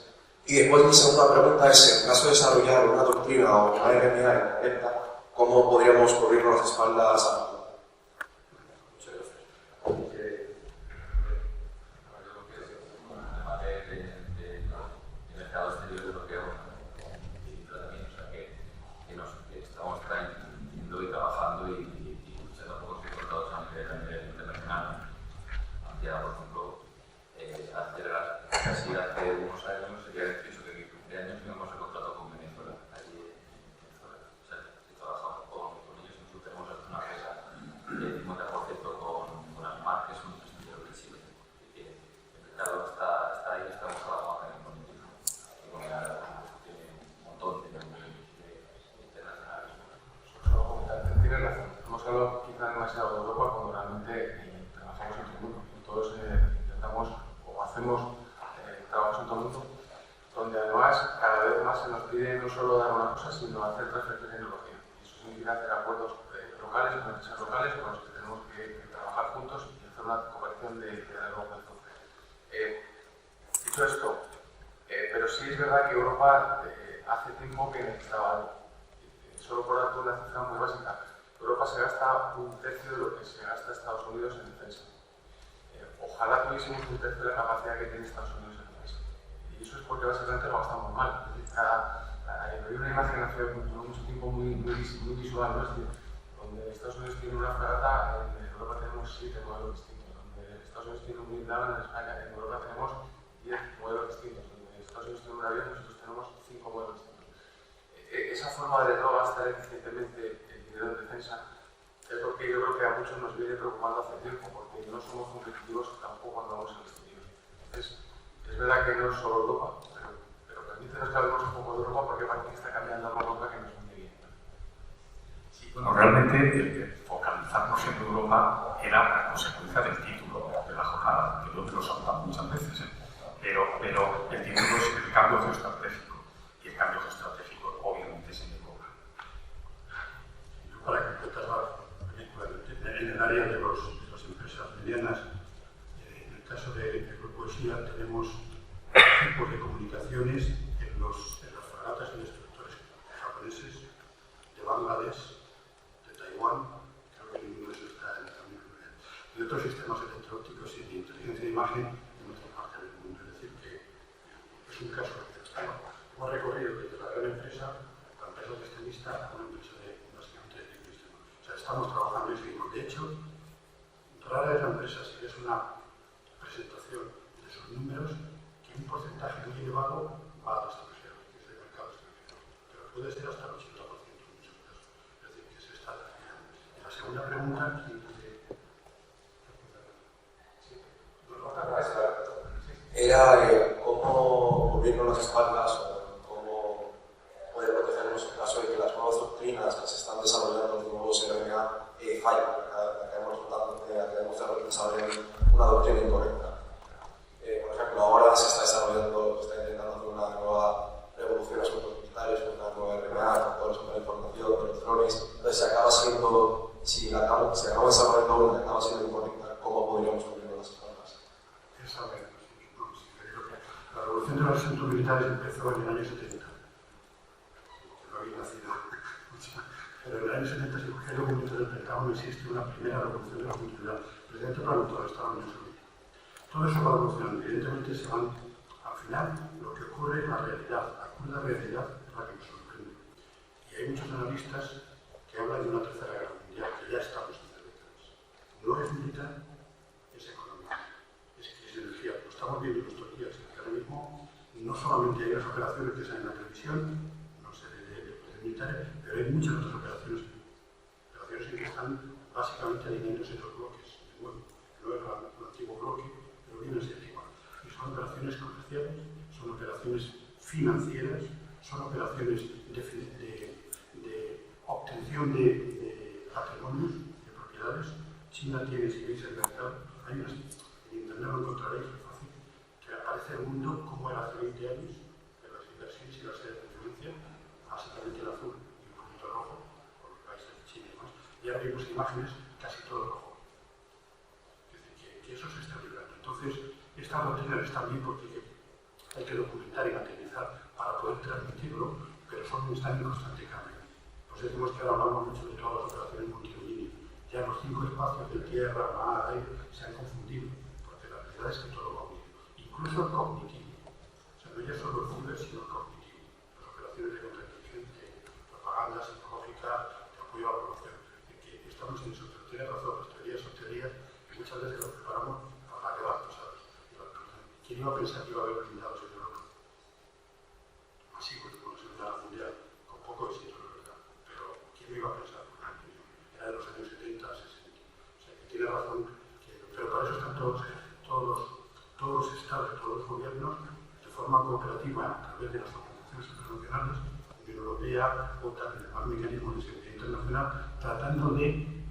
Y después mi segunda pregunta es, en caso de desarrollar una doctrina o una RMA en venta, ¿cómo podríamos cubrirnos las espaldas a futuro? Muchas gracias. El mercado exterior europeo y también, o sea, que estamos trayendo y trabajando y luchando por los resultados a nivel internacional. Ya, por ejemplo, casi hace unos años, sería el 18 de mi cumpleaños, íbamos a contrato con Venezuela, allí en Venezuela. O sea, trabajamos con ellos, incluso tenemos una empresa de 50% con las marcas, un distribuidor de Chile. El mercado está ahí, estamos trabajando con ellos. Y con la tiene un montón de internacionales. Solo comentar, tienes razón. Hemos hablado quizá demasiado de Europa cuando realmente trabajamos en todo el mundo. Todos intentamos o hacemos trabajos en todo el mundo, donde además cada vez más se nos pide no solo dar una cosa, sino hacer transfer de tecnología. Y eso es muy difícil hacer acuerdos locales, con empresas locales, con los que tenemos que trabajar juntos y hacer una cooperación de largo plazo. Dicho esto, pero sí es verdad que Europa hace tiempo que necesitaba algo. Solo por darte una cifra muy básica, Europa se gasta 1/3 de lo que se gasta Estados Unidos en defensa. Ojalá tuviésemos 1/3 de la capacidad que tiene Estados Unidos en defensa. Y eso es porque básicamente lo gastamos mal. Hay una imagen hace mucho tiempo muy visual, ¿no? Donde Estados Unidos tiene una fragata, en Europa tenemos 7 modelos distintos. Donde Estados Unidos tiene un blindado, en España, en Europa tenemos 10 modelos distintos. Donde Estados Unidos tiene un avión, nosotros tenemos 5 modelos distintos. Esa forma de no gastar eficientemente el dinero en defensa es lo que yo creo que a muchos nos viene preocupando hace tiempo, porque no somos competitivos tampoco cuando vamos al exterior. Entonces, es verdad que no es solo Europa, pero permítenos que hablemos un poco de Europa, porque parece que está cambiando algo Europa que nos viene bien. Sí, bueno, realmente focalizarnos en Europa era la consecuencia del título de la jornada, que lo hemos hablado muchas veces, pero el título es el cambio geoestratégico, y el cambio geoestratégico obviamente se me cobra. Para completar la película, en el área de las empresas medianas, en el caso del Grupo ESIA tenemos equipos de comunicaciones en las fragatas y destructores japoneses, de Bangladesh, de Taiwán, creo que ninguno de esos está en la Unión Europea, y otros sistemas electrónicos y de inteligencia de imagen en nuestra parte del mundo. Es decir, que es un caso que hemos recorrido desde la gran empresa, la empresa extremista, a una empresa básicamente de sistema. O sea, estamos trabajando y seguimos. De hecho, rara es la empresa, si ves una presentación de sus números, que un porcentaje muy elevado va al extranjero, que es de mercado extranjero. Pero puede ser hasta el 80% en muchos casos. Es decir, que se está desarrollando. Y la segunda pregunta, era cómo cubrirnos las espaldas o cómo poder protegernos en caso de que las nuevas doctrinas que se están desarrollando, los nuevos RNA, fallen. Acabemos de desarrollar una doctrina incorrecta. Por ejemplo, ahora se está desarrollando, se está intentando hacer una nueva revolución en asuntos militares, una nueva RNA, con toda la superinformación de los drones. Entonces, se acaba siendo, si acaba desarrollando una, acaba siendo incorrecta, ¿cómo podríamos cubrirnos las espaldas? La revolución de los asuntos militares empezó en el año 70. No había nacido. Pero en el año 70 se cogió el documento del Pentágono, existe una primera revolución de la cultura. El presidente preguntó a Estados Unidos. Todo eso va evolucionando. Evidentemente se van, al final, lo que ocurre es la realidad. La cruda realidad es la que nos sorprende. Y hay muchos analistas que hablan de una tercera guerra mundial, que ya estamos en décadas. No es militar, es económica, es energía. Lo estamos viendo en estos días, que ahora mismo no solamente hay las operaciones que salen en la televisión, no sé, de militares, pero hay muchas otras operaciones en que están básicamente alineándose los bloques. De nuevo, no es el antiguo bloque, pero viene a ser igual. Y son operaciones comerciales, son operaciones financieras, son operaciones de obtención de patrimonios, de propiedades. China tiene, si veis el mercado, hay unas, en internet lo encontraréis, es fácil, que aparece el mundo como era hace 20 años, de las inversiones y las áreas de influencia, básicamente el azul y un poquito rojo, por los países de China y demás. Y ahora vimos imágenes casi todo rojo. Es decir, que eso se está librando. Entonces, estas doctrinas están bien porque hay que documentar y materializar para poder transmitirlo, pero están en constante cambio. Pues decimos que ahora hablamos mucho de todas las operaciones multilínea. Ya los 5 espacios de tierra, mar, aire se han confundido, porque la realidad es que todo va unido. Incluso el cognitivo. O sea, no ya solo el ciber, sino el cognitivo. Las operaciones de contrainteligencia, propaganda psicológica, de apoyo a la población. Que estamos en eso, pero tiene razón, las teorías son teorías que muchas veces las preparamos para debate, ¿sabes? ¿Quién iba a pensar que iba a haber blindados en Europa? Así, porque con la Segunda Guerra Mundial, con poco éxito, es verdad. Pero ¿quién lo iba a pensar? Era de los años 70, 60. O sea, que tiene razón. Pero para eso están todos los estados, todos los gobiernos, de forma cooperativa, a través de las organizaciones internacionales, Unión Europea, OTAN, el demás mecanismos de seguridad internacional, tratando de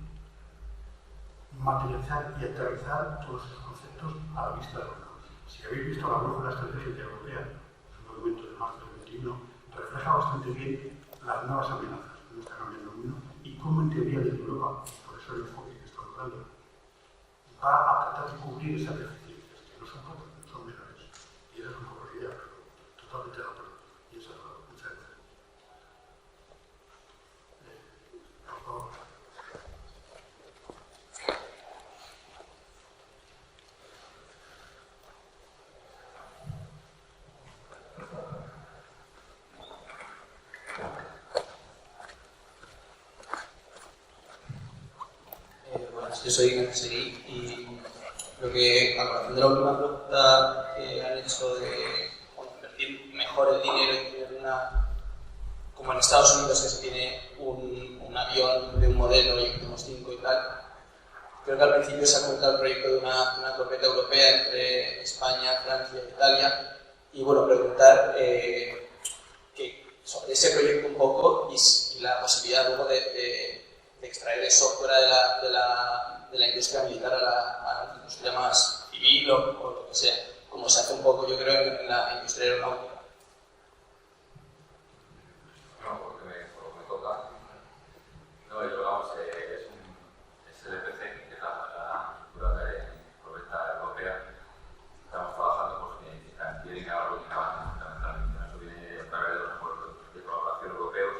materializar y aterrizar todos esos conceptos a la vista de los ojos. Si habéis visto la brújula estratégica europea, es un documento de marzo del 21, refleja bastante bien las nuevas amenazas. No está cambiando el mundo. como en teoría desde Europa, por eso el enfoque que estamos dando, va a tratar de cubrir esas deficiencias, que no son pocas, son menores. Y esa es un poco la idea, pero totalmente de acuerdo. Y eso es muchas gracias. Por favor. Yo soy Ignacio Seguí y creo que a colación de la última pregunta que han hecho de convertir mejor el dinero y tener como en Estados Unidos que se tiene un avión de un modelo y tenemos 5 y tal, creo que al principio se ha comentado el proyecto de una corbeta europea entre España, Francia e Italia y bueno, preguntar sobre ese proyecto un poco y la posibilidad luego de extraer el software de la industria militar a la industria más civil o lo que sea, como se hace un poco, yo creo, en la industria aeronáutica. No, por lo que me toca. No, yo vamos, es el EPC, que es la estructura de corbeta europea. Estamos trabajando pues, en Tiering ahora fundamentalmente. Eso viene a través de los acuerdos de colaboración europeos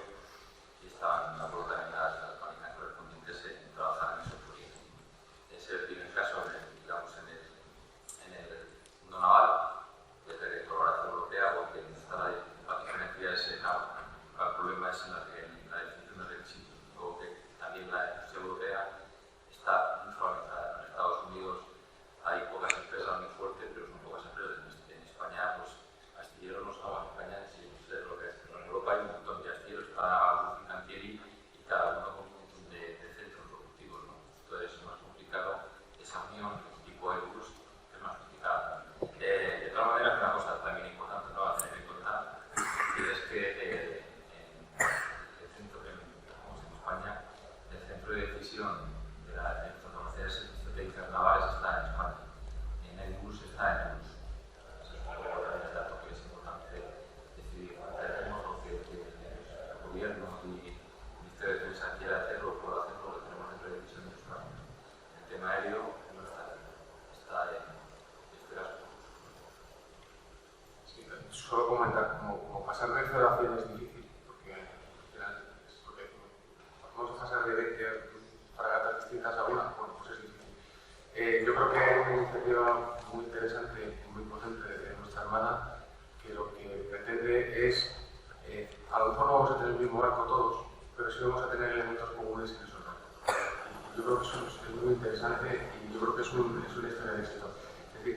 y están de acuerdo también las páginas correspondientes en trabajar en esos proyectos. Es el primer caso, digamos, en el mundo naval de colaboración europea, porque está la diferencia es el problema es en la definición de requisitos. Luego que también la industria europea está muy fragmentada. En Estados Unidos hay pocas empresas muy fuertes, pero son pocas empresas. En España, pues, astilleros no son en España, sí, sé lo que es. Pero en Europa hay un montón de astilleros, está en Cantieri y cada uno con un montón de centros productivos, ¿no? Entonces es más complicado esa unión tipo Airbus, es más complicada. De todas maneras, una cosa también importante no a tener en cuenta es que el centro, como en España, el centro de decisión de las informaciones estratégicas navales está en España. En Airbus está en Airbus. Eso es un dato que es importante decidir. Tenemos lo que el gobierno y el Ministerio de Defensa quiere hacerlo, puede hacerlo, lo tenemos dentro de decisión de España. El tema aéreo no está en este caso. Sí, solo comentar, como pasar de 0 a 100 es difícil, porque al final es lo que decimos. Vamos a pasar de 20 fragatas distintas a una, bueno, pues es difícil. Yo creo que hay una iniciativa muy interesante y muy potente de nuestra hermana, que lo que pretende es, a lo mejor no vamos a tener el mismo barco todos, pero sí vamos a tener elementos comunes en esos barcos. Y yo creo que eso es muy interesante y yo creo que es una historia de éxito. Es decir,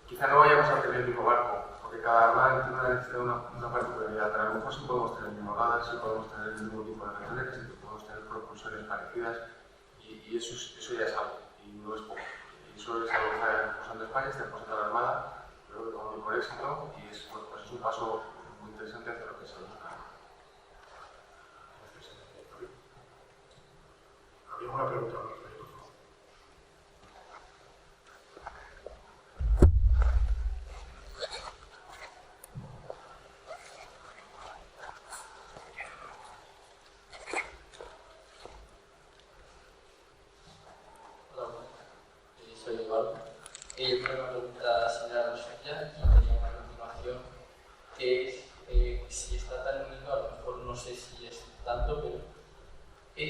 quizá no vayamos a tener el mismo barco, porque cada armada tiene una necesidad, una particularidad, pero a lo mejor sí podemos tener el mismo radar, sí podemos tener el mismo tipo de reacciones, sí podemos tener propulsores parecidas y eso ya es algo, y no es poco. Y eso es algo que está impulsando España, está impulsando la Armada, creo que con éxito, y es, bueno, pues es un paso muy interesante hacia lo que se busca. Había una pregunta más, por favor. Soy Eduardo. Yo tengo una pregunta similar a la suya y tenía una continuación que es si está tan unido, a lo mejor no sé si es tanto, pero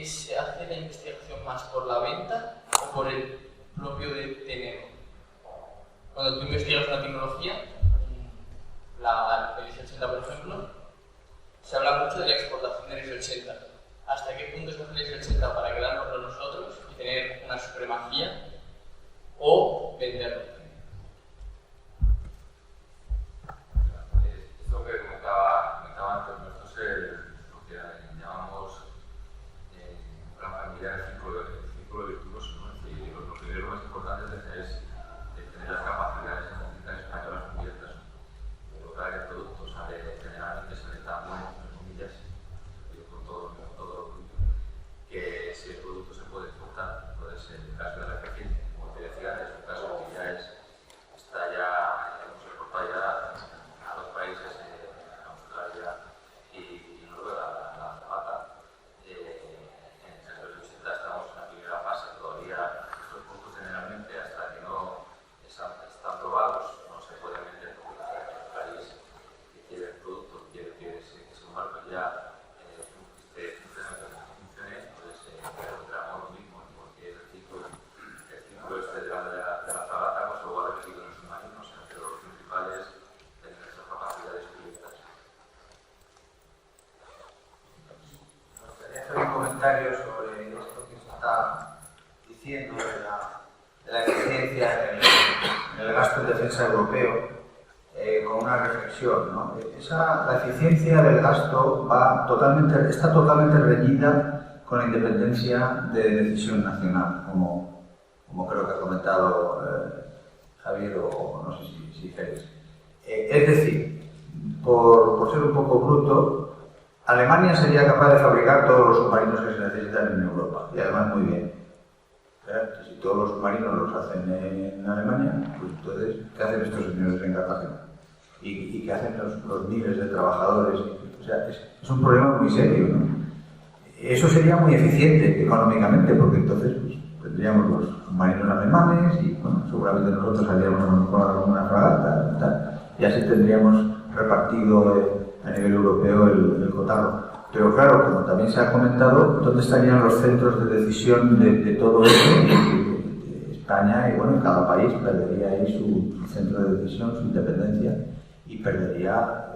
¿se hace la investigación más por la venta o por el propio de tener? Cuando tú investigas una tecnología, la IS-80 por ejemplo, se habla mucho de la exportación del IS-80. ¿Hasta qué punto se hace el IS-80 para quedárnoslo nosotros y tener una supremacía? O venderlo. Esto que comentaba antes, nosotros lo que llamamos plan familiar el círculo virtuoso, ¿no? Es decir, lo primero más importante es tener las capacidades científicas españolas cubiertas. Lo que el producto generalmente sale tan bueno, entre comillas, con todo lo producto, que si el producto se puede exportar, entonces en el caso de la eficiencia, como te decía, es un caso que ya es comentario sobre esto que se está diciendo de la eficiencia en el gasto en defensa europeo, con una reflexión, ¿no? La eficiencia del gasto está totalmente reñida con la independencia de decisión nacional, como creo que ha comentado Javier o no sé si Félix. Es decir, por ser un poco bruto, Alemania sería capaz de fabricar todos los submarinos que se necesitan en Europa, y además muy bien. Si todos los submarinos los hacen en Alemania, pues entonces, ¿qué hacen estos señores en Cartagena? ¿Y qué hacen los miles de trabajadores? O sea, es un problema muy serio, ¿no? Eso sería muy eficiente económicamente, porque entonces pues, tendríamos los submarinos alemanes y, bueno, seguramente nosotros haríamos con alguna fragata, tal, y así tendríamos repartido a nivel europeo el cotarro. Pero claro, como también se ha comentado, ¿dónde estarían los centros de decisión de todo esto? España y bueno, cada país perdería ahí su centro de decisión, su independencia, y perdería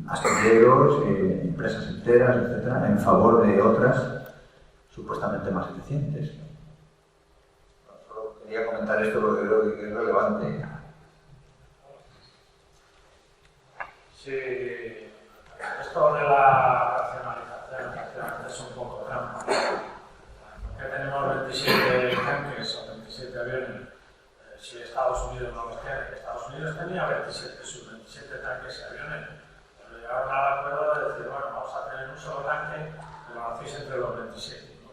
astilleros, empresas enteras, etcétera, en favor de otras supuestamente más eficientes. Solo quería comentar esto porque creo que es relevante. Sí, esto de la racionalización es un poco trampa. Que tenemos 27 tanques o 27 aviones. Si Estados Unidos no los tiene, Estados Unidos tenía sus 27 tanques y aviones, pero llegaron al acuerdo de decir, bueno, vamos a tener un solo tanque, lo hacéis entre los 27. ¿No?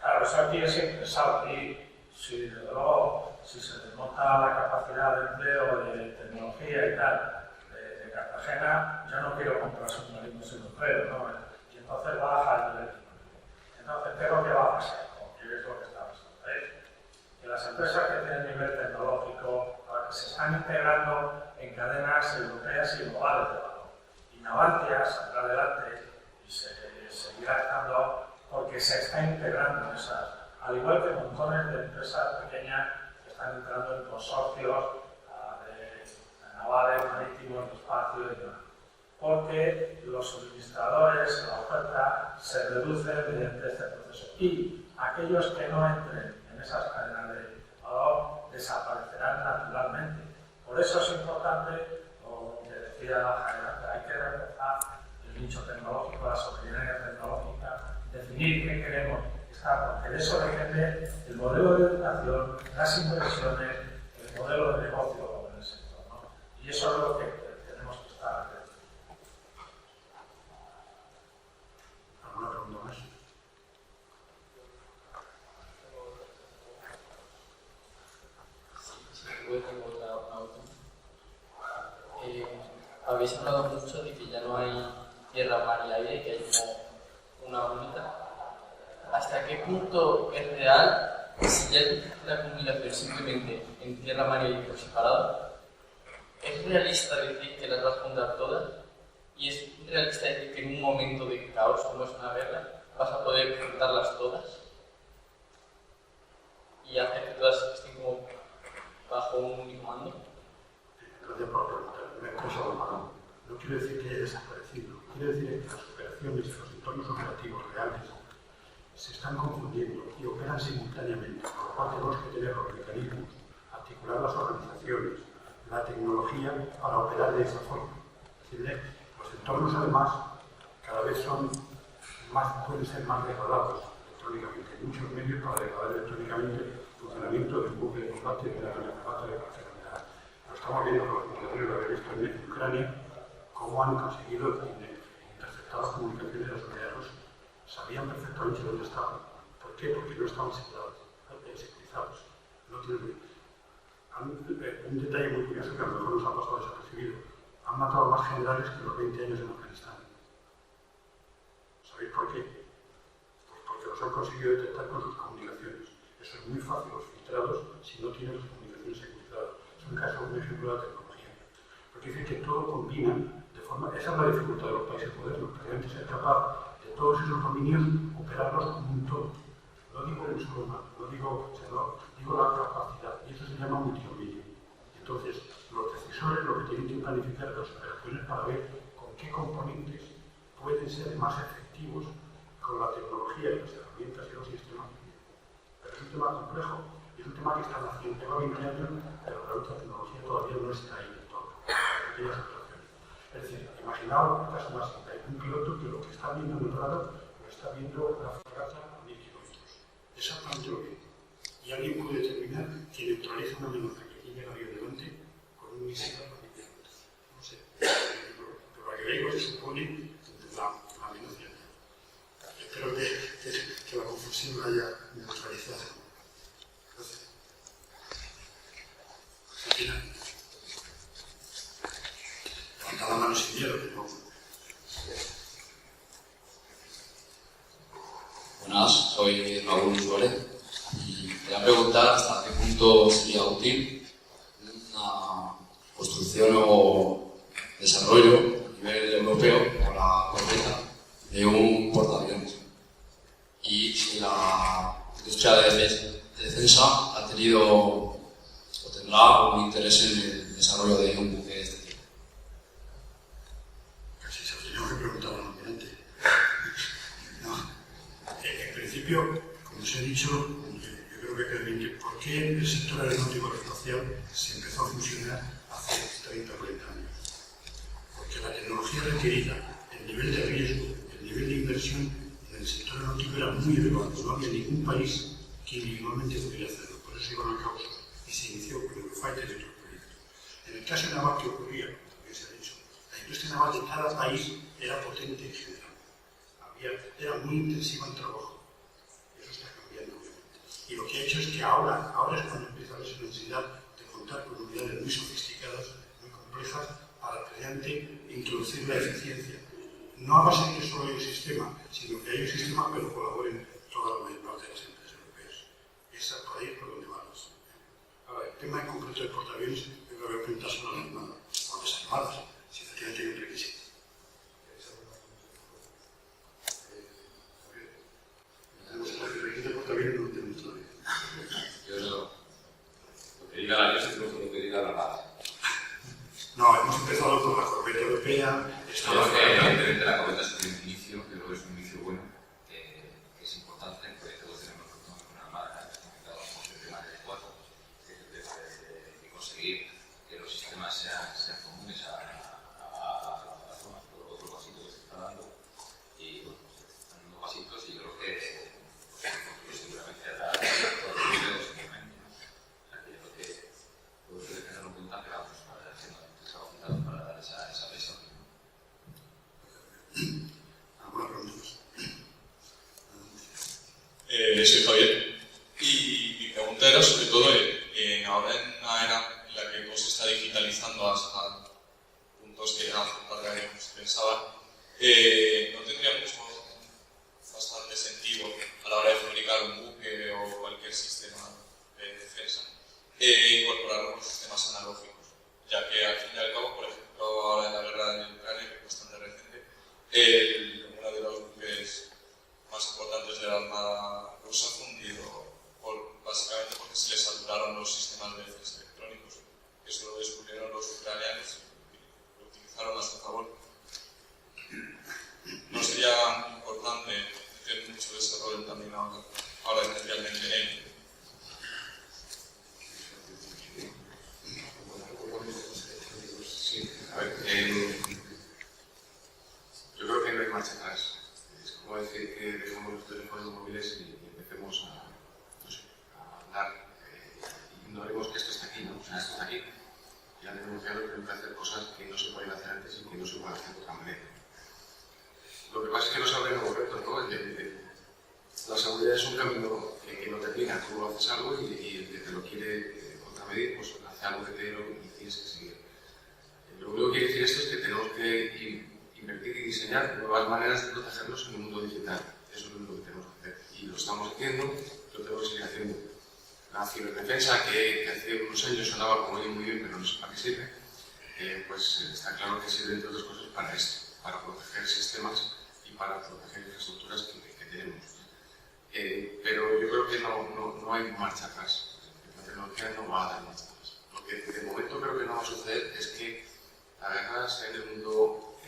Claro, eso aquí es impensable y si desde luego, si se desmonta la capacidad de empleo, de tecnología y tal, de Cartagena, yo no quiero comprar submarinos europeos, ¿no? Y entonces baja el nivel. Entonces, ¿qué es lo que va a pasar? ¿Qué es lo que está pasando? Que las empresas que tienen nivel tecnológico, que se están integrando en cadenas europeas y globales de valor. Y Navantia saldrá adelante y seguirá estando porque se está integrando en esas, al igual que montones de empresas pequeñas que están entrando en consorcios de navales, marítimos, de espacio y demás. Porque los suministradores, la oferta, se reduce mediante este proceso. Y aquellos que no entren en esas cadenas de valor desaparecerán naturalmente. Por eso es importante, como que decía Javier, hay que reforzar el nicho tecnológico, la soberanía tecnológica, definir qué queremos estar, porque de eso depende el modelo de educación, las inversiones, el modelo de negocio en el sector, ¿no? Y eso es lo que tenemos que estar atentos. ¿Alguna pregunta más? Habéis hablado mucho de que ya no hay tierra, mar y aire, que hay como una única. ¿Hasta qué punto es real si ya hay la combinación simplemente en tierra, mar y aire por separado? ¿Es realista decir que las vas a juntar todas? ¿Y es realista decir que en un momento de caos, como es una guerra, vas a poder juntarlas todas? ¿Y hacer que todas estén como bajo un único mando? Gracias por preguntar. Me expreso mal. No quiero decir que haya desaparecido. Quiero decir que las operaciones y los entornos operativos reales se están confundiendo y operan simultáneamente, por lo cual tenemos que tener los mecanismos, articular las organizaciones, la tecnología para operar de esa forma. Es decir, los entornos además cada vez pueden ser más degradados electrónicamente. Hay muchos medios para degradar electrónicamente el funcionamiento del bucle de combate de la combate de parcialidad. Lo estamos viendo con los militares, lo habéis visto en Ucrania, cómo han conseguido interceptar las comunicaciones de los aliados. Sabían perfectamente dónde estaban. ¿Por qué? Porque no estaban securizados. No tienen... Un detalle muy curioso que a lo mejor nos ha pasado desapercibido. Han matado más generales que los 20 años en Afganistán. ¿Sabéis por qué? Pues porque los han conseguido detectar con sus comunicaciones. Eso es muy fácil, los filtrados, si no tienen las comunicaciones securizadas. Es un ejemplo de la tecnología. Porque dice que todo combina de forma... Esa es la dificultad de los países modernos, precisamente ser capaz de todos esos dominios operarlos como un todo. No digo un solo mando, digo la capacidad, y eso se llama multidominio. Entonces, los decisores lo que tienen que planificar las operaciones para ver con qué componentes pueden ser más efectivos con la tecnología y las herramientas y los sistemas, pero es un tema complejo y es un tema que está naciendo. Lleva 20 años, pero realmente la tecnología todavía no está ahí del todo. Es decir, imaginaos un caso más simple. Hay un piloto que lo que está viendo en el radar lo está viendo la fragata a 10 kilómetros. Exactamente lo mismo. Y alguien puede determinar que neutraliza una amenaza que tiene el avión delante con un misil a 10 kilómetros. No sé. Pero para que veáis se supone la amenaza. Espero que la confusión la haya neutralizado. Gracias. Levanta la mano sin miedo, que no. Buenas, soy Raúl Suárez y quería preguntar hasta qué punto sería útil una construcción o desarrollo a nivel europeo o la corbeta de un portaaviones y si la industria de defensa ha tenido o tendrá un interés en el desarrollo de un buque de este tipo. Casi se tenía que preguntar antes. No. En principio, como os he dicho, yo creo que realmente, ¿por qué el sector aeronáutico espacial se empezó a funcionar hace 30 o 40 años? Porque la tecnología requerida, el nivel de riesgo, el nivel de inversión en el sector aeronáutico era muy elevado. No había ningún país que individualmente pudiera hacerlo. Por eso iban a cabo y se inició con Eurofighter y otros proyectos. En el caso naval que ocurría, como se ha dicho, la industria naval de cada país era potente en general. Era muy intensiva en trabajo. Eso está cambiando, obviamente. Y lo que ha hecho es que ahora es cuando empieza a haber necesidad de contar con unidades muy sofisticadas, muy complejas, para realmente introducir la eficiencia. No a base de que solo hay un sistema, sino que hay un sistema pero colaboren toda la mayor parte de las empresas europeas. Esa por ahí es por donde vamos. Ahora, el tema en concreto de portaaviones, yo creo que preguntar sobre las armadas, o las armadas, si efectivamente hay un requisito. Lo que diga la RAF. No, hemos empezado con la corbeta europea. Evidentemente la corbeta es un inicio, yo creo que es un inicio bueno, que es importante, porque todos tenemos una armada que el tema del 4, de conseguir que los sistemas sean comunes a las zonas, por otro pasito que se está dando, y bueno, se están dando pasitos y yo creo que seguramente hará todo el vídeo seguramente, ¿no? O sea que yo creo que todo se debe tener en cuenta, pero vamos, para capacitados para dar esa presión. ¿Alguna pregunta más? Soy Javier y mi pregunta era sobre todo ahora en una era en la que todo se está digitalizando hasta puntos que hace un par de años no se pensaba, ¿no tendría mucho bastante sentido a la hora de fabricar un buque o cualquier sistema de defensa incorporar los sistemas analógicos? Ya que al fin y al cabo, por ejemplo, ahora en la guerra de Ucrania, que es bastante reciente, uno de los buques más importantes de la Armada rusa fue hundido básicamente porque se les saturaron los sistemas de defensa electrónicos. Eso lo descubrieron los ucranianos y lo utilizaron a su favor. ¿No sería importante hacer mucho desarrollo también ahora especialmente en ello? A ver, yo creo que no hay marcha atrás. Es como decir que dejemos los teléfonos móviles y empecemos a andar. Ignoremos que esto está aquí, ¿no? O sea, esto está aquí. Ya han denunciado que tenemos que hacer cosas que no se pueden hacer antes y que no se pueden hacer de otra manera. Lo que pasa es que nos abren nuevos retos, ¿no? La seguridad es un camino que no termina. Tú haces algo y el que te lo quiere contramedir, pues hace algo que te lo y tienes que seguir. Lo único que quiere decir esto es que tenemos que invertir y diseñar nuevas maneras de protegernos en el mundo digital. Eso es lo único que tenemos que hacer. Y lo estamos haciendo, lo tenemos que seguir haciendo. La ciberdefensa, que hace unos años sonaba como muy bien, pero no sé para qué sirve, pues está claro que sirve, entre otras cosas, para esto, para proteger sistemas y para proteger infraestructuras que tenemos. Pero yo creo que no hay marcha atrás. La tecnología no va a dar marcha atrás. Lo que de momento creo que no va a suceder es que la guerra sea en el mundo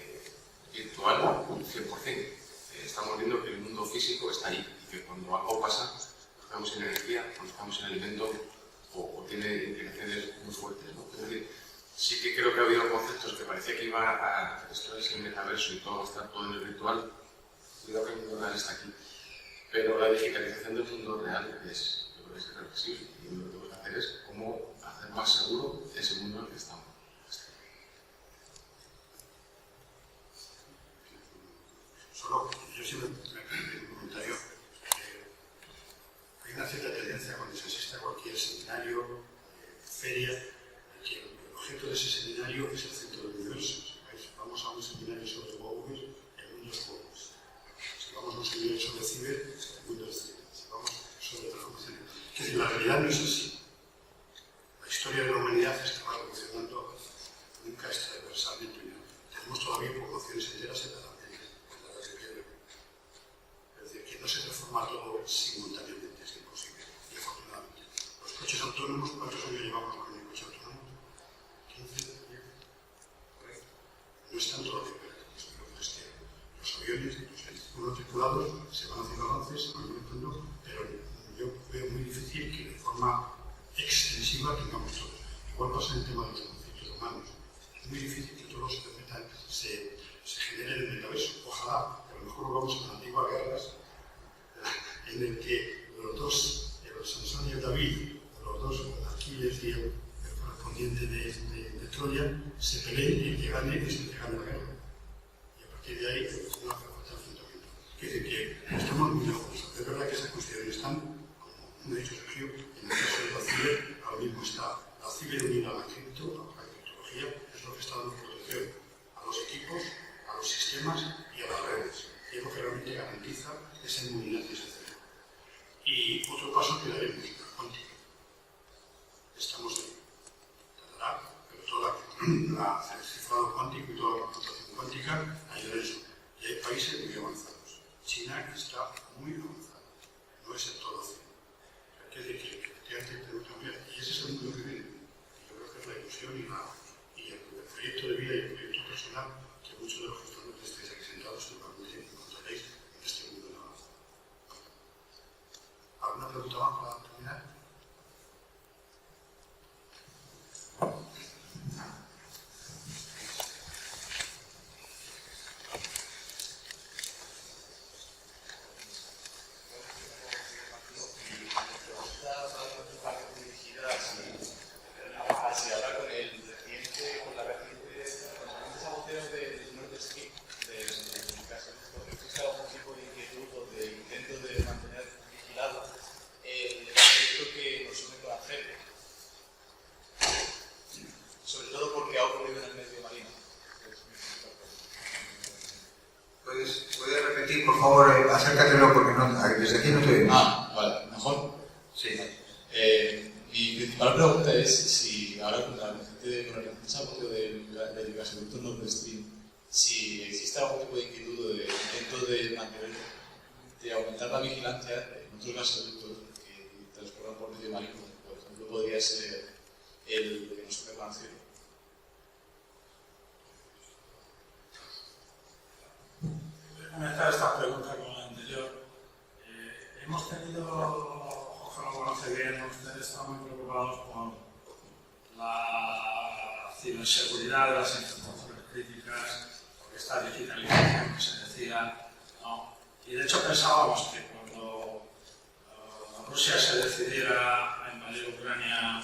virtual 100%. estamos viendo que el mundo físico está ahí y que cuando algo pasa, nos quedamos sin energía, cuando estamos sin alimento o tiene implicaciones muy fuertes, ¿no? Es decir, sí que creo que ha habido conceptos que parecía que iba a esto es el metaverso y todo va a estar todo en el virtual. Cuidado que el mundo real está aquí. Pero la digitalización del mundo real es, yo creo que es irreversible y lo que tenemos que hacer es cómo hacer más seguro ese mundo en el que estamos. Solo, yo siempre me comentario, hay una cierta tendencia cuando se asiste a cualquier seminario, feria, que el objeto de ese seminario es el centro del universo. Si vamos a un seminario sobre Google, el mundo es Google. Si vamos a un seminario sobre ciber, el mundo es ciber. Si vamos sobre transformación. Es decir, la realidad no es así. La historia de la humanidad está evolucionando nunca es transversalmente. Tenemos todavía poblaciones enteras en la edad media. Es decir, que no se transforma todo simultáneamente, es imposible, y afortunadamente. Los coches autónomos, ¿cuántos años llevamos con el coche autónomo? 15, 10, por ahí. No están todavía operativos, pero es que los aviones, los vehículos tripulados, se van haciendo avances, se van aumentando, pero yo veo muy difícil que de forma extensiva tengamos todo. Igual pasa en el tema de los conceptos humanos. Es muy difícil que todos se genere en el metaverso. Ojalá, a lo mejor volvamos a las antiguas guerras en el que los dos, el Sansón y el David, los dos, Aquiles y el correspondiente de Troya, se peleen y el que gane es el que gane la guerra. Y a partir de ahí no hace falta enfrentamiento. Quiere decir que estamos muy lejos. Es verdad que esas cuestiones están, como me ha dicho Sergio, en el caso de la ciber, ahora mismo está la ciber unida a la criptología, es lo que está dando protección a los equipos, a los sistemas y a las redes. Y es lo que realmente garantiza esa inmunidad y ese cerebro. Y otro paso que daremos, la cuántica. Estamos ahí. Pero toda el cifrado cuántico y toda la computación cuántica ayuda a eso. Y hay países muy avanzados. China está muy avanzada. No es el todo así. Hay que decir que efectivamente tenemos que cambiar. Y ese es el mundo que viene. Y yo creo que es la ilusión y el proyecto de vida y el proyecto personal que muchos de los gestores que estéis aquí sentados seguramente encontraréis en este mundo de avanzado. ¿Alguna pregunta más para terminar? ¿Puedes repetir, por favor, acércatelo porque desde aquí no te oímos? Vale, ¿mejor? Sí. Mi principal pregunta es si ahora con la desarrollo del gasoducto Nord Stream, si existe algún tipo de inquietud o de intento de aumentar la vigilancia en otros gasoductos que transcurran por medio marítimo. Por ejemplo, podría ser el que nos une conocido. Conectar esta pregunta con la anterior. Hemos tenido, Jorge lo conoce bien, ustedes están muy preocupados por la ciberseguridad de las infraestructuras críticas, por esta digitalización que se decía, ¿no? Y de hecho pensábamos que cuando Rusia se decidiera a invadir Ucrania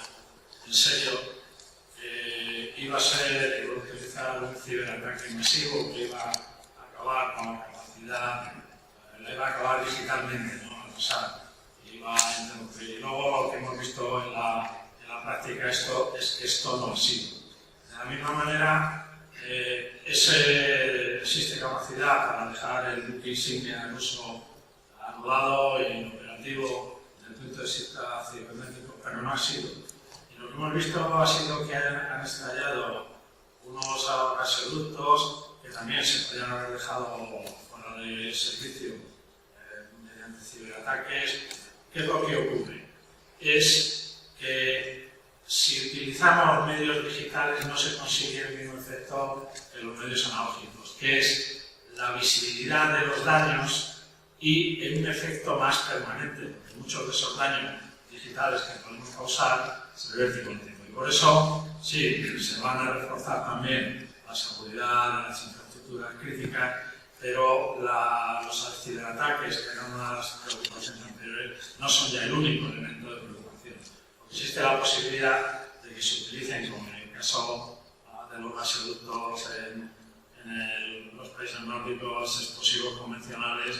en serio, iba a utilizar un ciberataque masivo que iba a acabar con la capacidad, le iba a acabar digitalmente, ¿no? O sea, iba a interrumpir. Y luego lo que hemos visto en la práctica es que esto no ha sido. De la misma manera, existe capacidad para dejar el buque insignia ruso anulado e inoperativo desde el punto de vista cibernético, pero no ha sido. Y lo que hemos visto ha sido que han estallado unos gasoductos que también se podrían haber dejado fuera de servicio mediante ciberataques. ¿Qué es lo que ocurre? Es que si utilizamos medios digitales no se consigue el mismo efecto que los medios analógicos, que es la visibilidad de los daños y en un efecto más permanente, porque muchos de esos daños digitales que podemos causar se reverten con el tiempo. Y por eso, sí, se van a reforzar también la seguridad de las infraestructuras críticas, pero los ciberataques, que eran una de las preocupaciones anteriores, no son ya el único elemento de preocupación. Porque existe la posibilidad de que se utilicen, como en el caso de los gasoductos en los países nórdicos, explosivos convencionales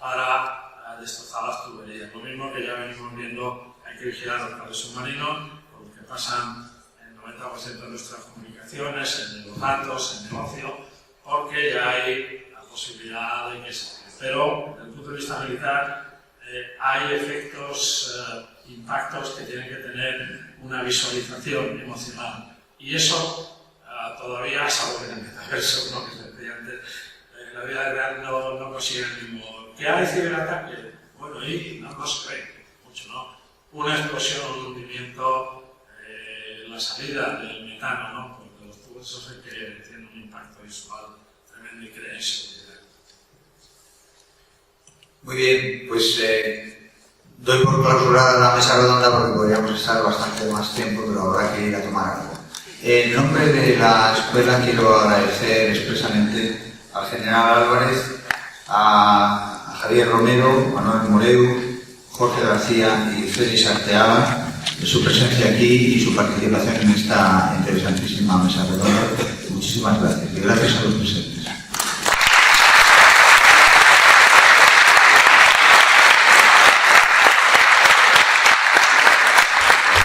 para destrozar las tuberías. Lo mismo que ya venimos viendo, hay que vigilar los cables submarinos, porque pasan el 90% de nuestras comunicaciones, en los datos, en negocio, porque ya hay la posibilidad de que se... Pero, desde el punto de vista militar, hay efectos, impactos que tienen que tener una visualización emocional. Y eso todavía es algo que en el metaverso, ¿no? Que se decía antes, la vida real no consigue el mismo. ¿Qué hay ciberataque? Bueno, ahí no se cree mucho, ¿no? Una explosión, un hundimiento, la salida del metano, ¿no? Porque los tubos esos que tienen un impacto visual tremendo y crea inseguridad. Muy bien, pues doy por clausurada la mesa redonda porque podríamos estar bastante más tiempo, pero habrá que ir a tomar algo. En nombre de la escuela quiero agradecer expresamente al general Álvarez, a Javier Romero, Manuel Moreu, Jorge García y Félix Arteaga de su presencia aquí y su participación en esta interesantísima mesa redonda. Muchísimas gracias y gracias a los presentes.